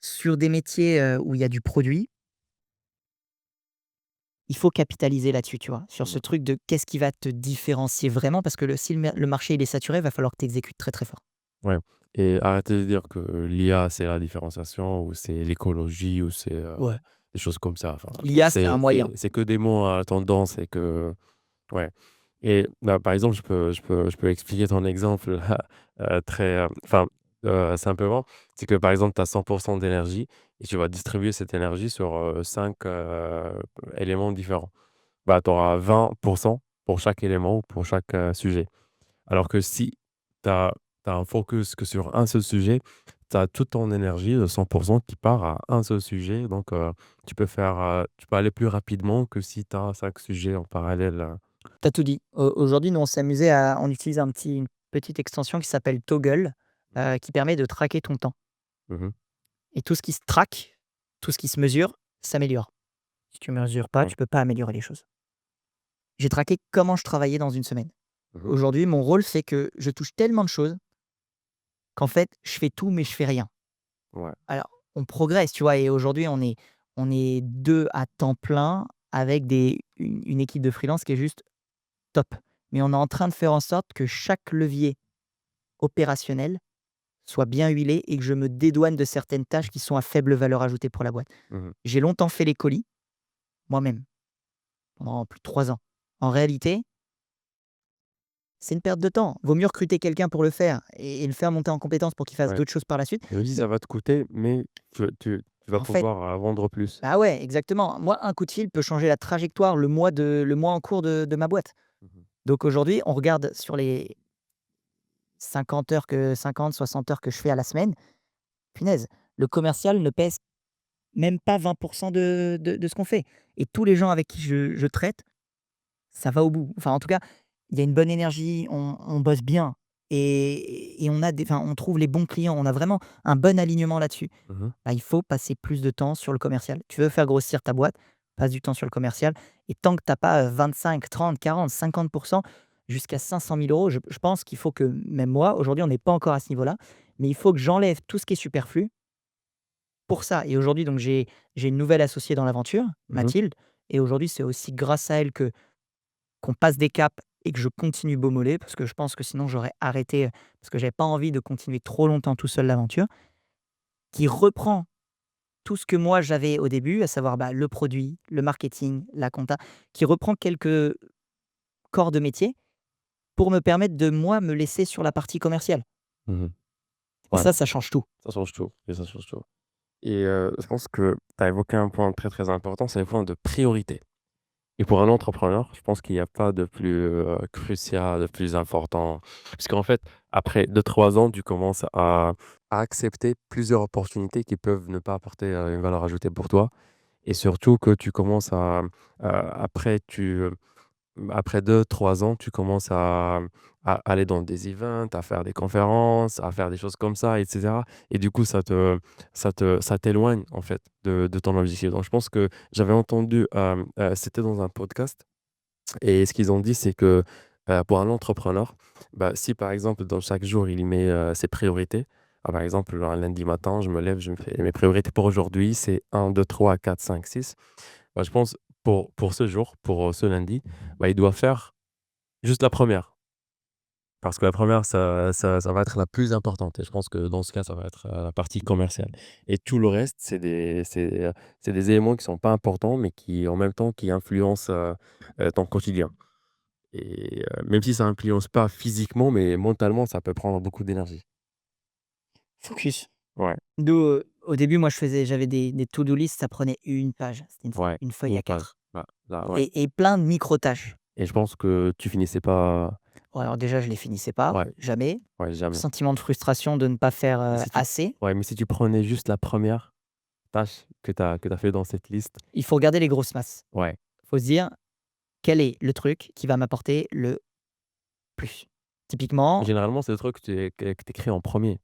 S2: Sur des métiers, où il y a du produit, il faut capitaliser là-dessus, tu vois? Sur ce
S1: Mmh.
S2: truc de qu'est-ce qui va te différencier vraiment? Parce que si le marché il est saturé, il va falloir que tu exécutes très, très fort.
S1: Ouais, et arrêtez de dire que l'IA, c'est la différenciation ou c'est l'écologie ou c'est,
S2: Ouais.
S1: des choses comme ça. Enfin,
S2: L'IA, c'est un moyen.
S1: c'est que des mots à tendance et que ouais, et bah, par exemple, je peux expliquer ton exemple là, très, enfin, simplement. C'est que, par exemple, tu as 100 d'énergie et tu vas distribuer cette énergie sur, 5, éléments différents. Bah, tu auras 20 pour chaque élément ou pour chaque, sujet. Alors que si tu as un focus que sur un seul sujet, tu as toute ton énergie de 100 qui part à un seul sujet. Donc, tu peux aller plus rapidement que si tu as 5 sujets en parallèle,
S2: Tu as tout dit. Aujourd'hui, nous, on utilise une petite extension qui s'appelle Toggle, qui permet de traquer ton temps
S1: Mmh.
S2: et tout ce qui se traque, tout ce qui se mesure, s'améliore. Si tu mesures pas,
S1: Ouais.
S2: tu peux pas améliorer les choses. J'ai traqué comment je travaillais dans une semaine.
S1: Mmh.
S2: Aujourd'hui, mon rôle fait que je touche tellement de choses qu'en fait, je fais tout, mais je fais rien.
S1: Ouais.
S2: Alors, on progresse, tu vois? Et aujourd'hui, on est 2 à temps plein avec une équipe de freelance qui est juste top. Mais on est en train de faire en sorte que chaque levier opérationnel soit bien huilé et que je me dédouane de certaines tâches qui sont à faible valeur ajoutée pour la boîte.
S1: Mmh.
S2: J'ai longtemps fait les colis, moi-même, pendant plus de 3 ans. En réalité, c'est une perte de temps. Vaut mieux recruter quelqu'un pour le faire et le faire monter en compétence pour qu'il fasse
S1: Ouais,
S2: d'autres choses par la suite.
S1: et aussi
S2: Mais
S1: ça va te coûter, mais tu vas
S2: en fait,
S1: pouvoir, vendre plus.
S2: bah, ouais, exactement. Moi, un coup de fil peut changer la trajectoire, le mois en cours de ma boîte.
S1: Mmh.
S2: Donc aujourd'hui, on regarde sur les 50, 60 heures que je fais à la semaine, punaise, le commercial ne pèse même pas 20 de ce qu'on fait et tous les gens avec qui je traite, ça va au bout. Enfin, en tout cas, il y a une bonne énergie, on bosse bien et on trouve les bons clients. On a vraiment un bon alignement là-dessus.
S1: Mmh.
S2: Bah, il faut passer plus de temps sur le commercial. Tu veux faire grossir ta boîte, passe du temps sur le commercial et tant que tu as pas, 25, 30, 40, 50 jusqu'à 500 000 €, je pense qu'il faut que même moi, aujourd'hui, on n'est pas encore à ce niveau-là, Mais il faut que j'enlève tout ce qui est superflu pour ça. Et aujourd'hui, donc j'ai une nouvelle associée dans l'aventure,
S1: Mmh.
S2: Mathilde, et aujourd'hui, c'est aussi grâce à elle que qu'on passe des caps et que je continue Beaumolet parce que je pense que sinon j'aurais arrêté, parce que j'avais pas envie de continuer trop longtemps tout seul l'aventure, qui reprend tout ce que moi j'avais au début, à savoir, bah, le produit, le marketing, la compta, qui reprend quelques corps de métier pour me permettre de, moi, me laisser sur la partie commerciale.
S1: Mmh.
S2: Et
S1: Ouais,
S2: ça change tout.
S1: ça change tout et ça change tout et je pense que tu as évoqué un point très, très important, c'est le point de priorité et pour un entrepreneur, je pense qu'il y a pas de plus, crucial, de plus important. Parce qu'en fait, après 2 3 ans, tu commences à accepter plusieurs opportunités qui peuvent ne pas apporter, une valeur ajoutée pour toi et surtout que tu commences après après 2 3 ans, tu commences à aller dans des events, à faire des conférences, à faire des choses comme ça et cetera et du coup, ça t'éloigne, en fait, de ton objectif. Donc je pense que j'avais entendu, c'était dans un podcast et ce qu'ils ont dit, c'est que, pour un entrepreneur, bah, si par exemple, dans chaque jour, il met, ses priorités, par exemple, un lundi matin, je me lève, je me fais mes priorités pour aujourd'hui, c'est 1 2 3 4 5 6. Bah, je pense pour ce jour, pour, ce lundi, bah, il doit faire juste la première parce que la première ça va être la plus importante et je pense que dans ce cas, ça va être, la partie commerciale et tout le reste, c'est des éléments qui sont pas importants, mais qui, en même temps, qui influencent, ton quotidien et même si ça influence pas physiquement, mais mentalement, ça peut prendre beaucoup d'énergie.
S2: Focus.
S1: Ouais,
S2: D'où, au début, moi, j'avais des to-do list, ça prenait une page. C'était
S1: ouais,
S2: une feuille
S1: une
S2: à
S1: page.
S2: 4
S1: Bah, là, ouais
S2: et plein de micro-tâches.
S1: et je pense que tu finissais pas
S2: Bon, alors déjà, je les finissais pas,
S1: ouais,
S2: jamais.
S1: ouais, jamais.
S2: Sentiment de frustration de ne pas faire,
S1: Mais si tu
S2: assez.
S1: ouais, mais si tu prenais juste la première tâche que tu as fait dans cette liste,
S2: Il faut regarder les grosses masses.
S1: ouais,
S2: Il faut se dire: «Quel est le truc qui va m'apporter le plus?» Typiquement,
S1: généralement, c'est le truc que tu écris en premier.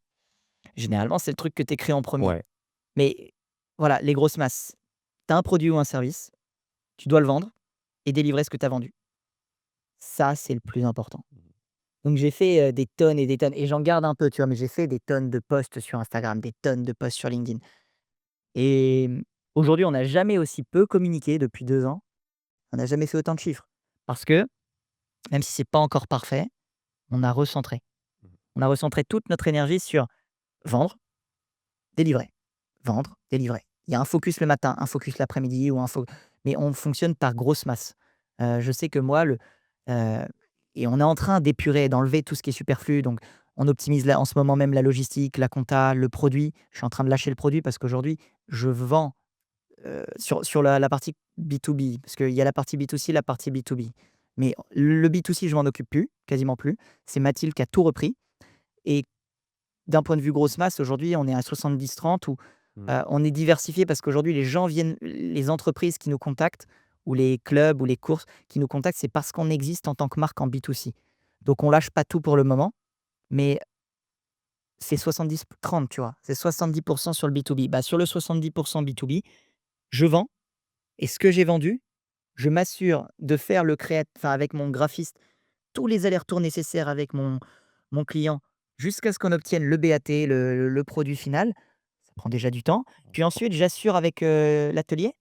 S2: généralement, c'est le truc que tu écris en premier.
S1: Ouais.
S2: Mais voilà, les grosses masses. Tu as un produit ou un service, tu dois le vendre et délivrer ce que tu as vendu. Ça, c'est le plus important. Donc j'ai fait, des tonnes et des tonnes et j'en garde un peu, tu vois? Mais j'ai fait des tonnes de posts sur Instagram, des tonnes de posts sur LinkedIn et aujourd'hui, on n'a jamais aussi peu communiqué depuis 2 ans. On n'a jamais fait autant de chiffres parce que, même si c'est pas encore parfait, on a recentré.
S1: Mmh.
S2: On a recentré toute notre énergie sur vendre, délivrer, vendre, délivrer. Il y a un focus le matin, un focus l'après-midi ou un fo mais on fonctionne par grosse masse. Je sais que moi heu et on est en train d'épurer, d'enlever tout ce qui est superflu, donc on optimise là en ce moment même la logistique, la compta, le produit. Je suis en train de lâcher le produit parce qu'aujourd'hui je vends, sur la partie B2B, parce qu'il y a la partie B2C, la partie B2B. Mais le B2C, je m'en occupe plus, quasiment plus. C'est Mathilde qui a tout repris et d'un point de vue grosse masse, aujourd'hui, on est à 70-30 où,
S1: Mmh.
S2: on est diversifié parce qu'aujourd'hui, les entreprises qui nous contactent ou les clubs ou les courses qui nous contactent, c'est parce qu'on existe en tant que marque en B2C. Donc on lâche pas tout pour le moment, mais c'est 70-30, tu vois? C'est 70 sur le B2B. Bah, sur le 70 B2B, je vends et ce que j'ai vendu, je m'assure de faire avec mon graphiste, tous les allers-retours nécessaires avec mon client jusqu'à ce qu'on obtienne le BAT, le produit final. Ça prend déjà du temps. Puis ensuite, j'assure avec, l'atelier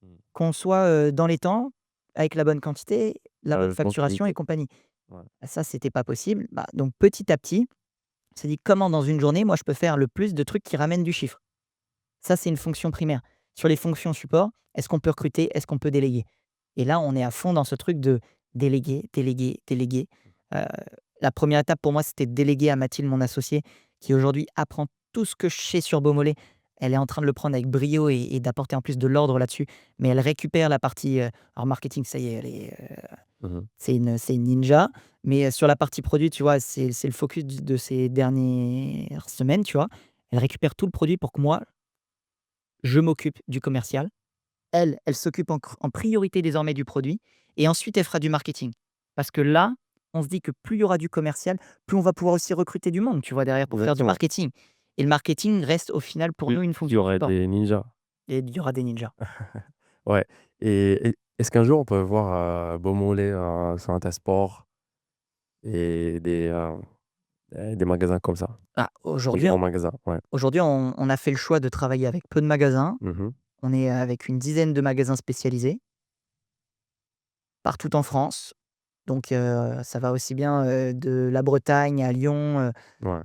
S1: Mmh.
S2: qu'on soit, dans les temps, avec la bonne quantité, la bonne
S1: Je pense
S2: facturation et
S1: nickel.
S2: compagnie.
S1: Ouais.
S2: Ah ça, c'était pas possible. Bah, donc petit à petit, on s'est dit: «Comment dans une journée, moi, je peux faire le plus de trucs qui ramènent du chiffre?» Ça, c'est une fonction primaire. Sur les fonctions support, est-ce qu'on peut recruter? Est-ce qu'on peut déléguer? Et là, on est à fond dans ce truc de déléguer, déléguer, déléguer. Heu, la première étape pour moi, c'était de déléguer à Mathilde, mon associée, qui aujourd'hui apprend tout ce que je sais sur Beaumolet. Elle est en train de le prendre avec brio et d'apporter en plus de l'ordre là-dessus. Mais elle récupère la partie, alors marketing, ça y est, elle est,
S1: Mmh mh.
S2: c'est une ninja. Mais, sur la partie produit, tu vois, c'est le focus de ces dernières semaines, tu vois? Elle récupère tout le produit pour que moi, je m'occupe du commercial. Elle s'occupe en priorité désormais du produit et ensuite elle fera du marketing. Parce que là, on se dit que plus il y aura du commercial, plus on va pouvoir aussi recruter du monde, tu vois, derrière pour faire du
S1: Exactement.
S2: marketing et le marketing reste au final pour nous une
S1: Il y
S2: fonction
S1: aurait
S2: support
S1: des ninjas.
S2: et il y aura des ninjas.
S1: Ouais et est-ce qu'un jour on peut voir, Beaumolet, sur Intersport et des, Des magasins comme ça,
S2: Ah,
S1: des
S2: aujourd'hui
S1: grands magasins, ouais.
S2: aujourd'hui on a fait le choix de travailler avec peu de magasins.
S1: Mmh.
S2: On est avec une dizaine de magasins spécialisés, partout en France. Donc ça va aussi bien, de la Bretagne à Lyon,
S1: Ouais,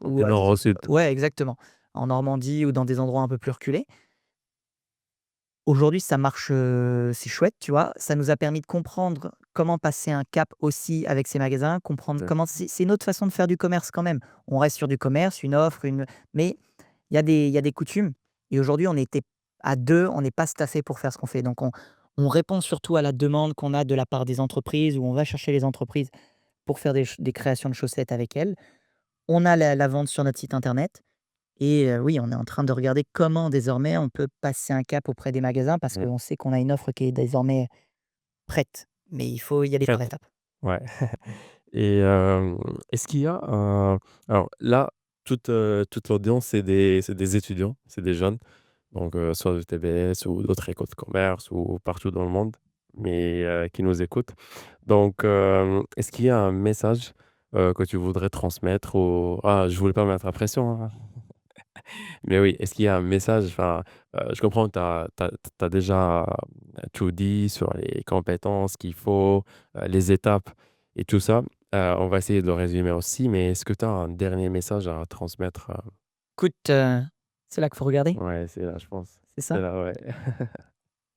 S2: ou
S1: du
S2: à
S1: nord
S2: des
S1: au sud.
S2: ouais, exactement, en Normandie ou dans des endroits un peu plus reculés. Aujourd'hui, ça marche, c'est chouette, tu vois? Ça nous a permis de comprendre comment passer un cap aussi avec ces magasins, comprendre
S1: C'est
S2: comment c'est une autre façon de faire du commerce quand même. On reste sur du commerce, une offre, mais il y a des coutumes et aujourd'hui, on était à 2, on n'est pas staffé pour faire ce qu'on fait. Donc on répond surtout à la demande qu'on a de la part des entreprises, où on va chercher les entreprises pour faire des créations de chaussettes avec elles. On a la vente sur notre site internet et oui, on est en train de regarder comment désormais on peut passer un cap auprès des magasins parce
S1: mmh,
S2: qu'on sait qu'on a une offre qui est désormais prête, mais il faut y aller par
S1: prête,
S2: étapes.
S1: ouais. Et est-ce qu'il y a un alors là, toute l'audience, c'est des étudiants, c'est des jeunes, donc soit de TBS ou d'autres écoles de commerce ou partout dans le monde, mais qui nous écoutent. Donc est-ce qu'il y a un message, que tu voudrais transmettre aux je voulais pas mettre la pression, hein. Mais oui, est-ce qu'il y a un message, enfin, je comprends que tu as déjà tout dit sur les compétences qu'il faut, les étapes et tout ça. On va essayer de le résumer aussi, mais est-ce que tu as un dernier message à transmettre,
S2: Écoute, c'est là qu'il faut regarder,
S1: Ouais, c'est là, je pense.
S2: c'est
S1: C'est
S2: ça?
S1: là, ouais.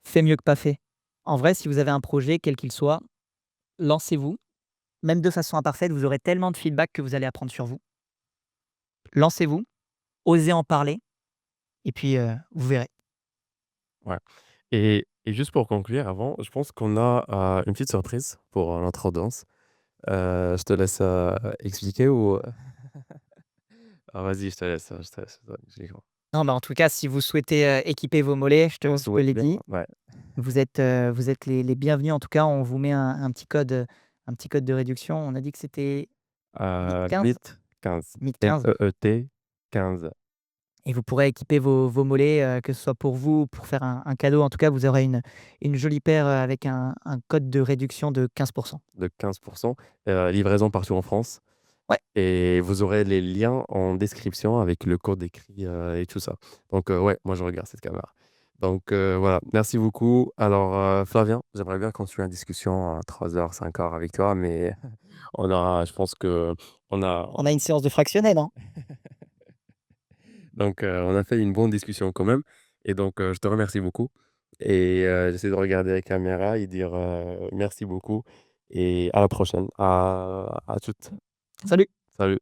S2: Fait mieux que pas fait. En vrai, si vous avez un projet, quel qu'il soit, lancez-vous. Même de façon imparfaite, vous aurez tellement de feedback que vous allez apprendre sur vous. Lancez-vous, osez en parler et puis, vous verrez.
S1: Ouais, et juste pour conclure avant, je pense qu'on a, une petite surprise pour, notre audience. Je te laisse, expliquer ou vas-y, je te laisse, explique-moi.
S2: Non, mais en tout cas, si vous souhaitez, équiper vos mollets, je te
S1: Souhaite
S2: l'ai
S1: bien,
S2: dit,
S1: ouais.
S2: vous êtes les bienvenus. En tout cas, on vous met un petit code de réduction. On a dit que c'était MIT 15?
S1: MIT 15,
S2: MIT 15
S1: MEET 15.
S2: et vous pourrez équiper vos mollets, que ce soit pour vous ou pour faire un cadeau. En tout cas, vous aurez une jolie paire, avec un code de réduction de 15.
S1: De 15, livraison partout en France,
S2: Ouais,
S1: et vous aurez les liens en description avec le code écrit, et tout ça. Donc ouais, moi je regarde cette caméra. Donc voilà, merci beaucoup. Alors Flavien, j'aimerais bien continuer la discussion à 3 heures, 5 heures avec toi, mais je pense qu'on a
S2: on a une séance de fractionné, non?
S1: donc on a fait une bonne discussion quand même, et donc je te remercie beaucoup, et j'essaie de regarder la caméra et dire, merci beaucoup, et à la prochaine. À toutes.
S2: Salut!
S1: Salut.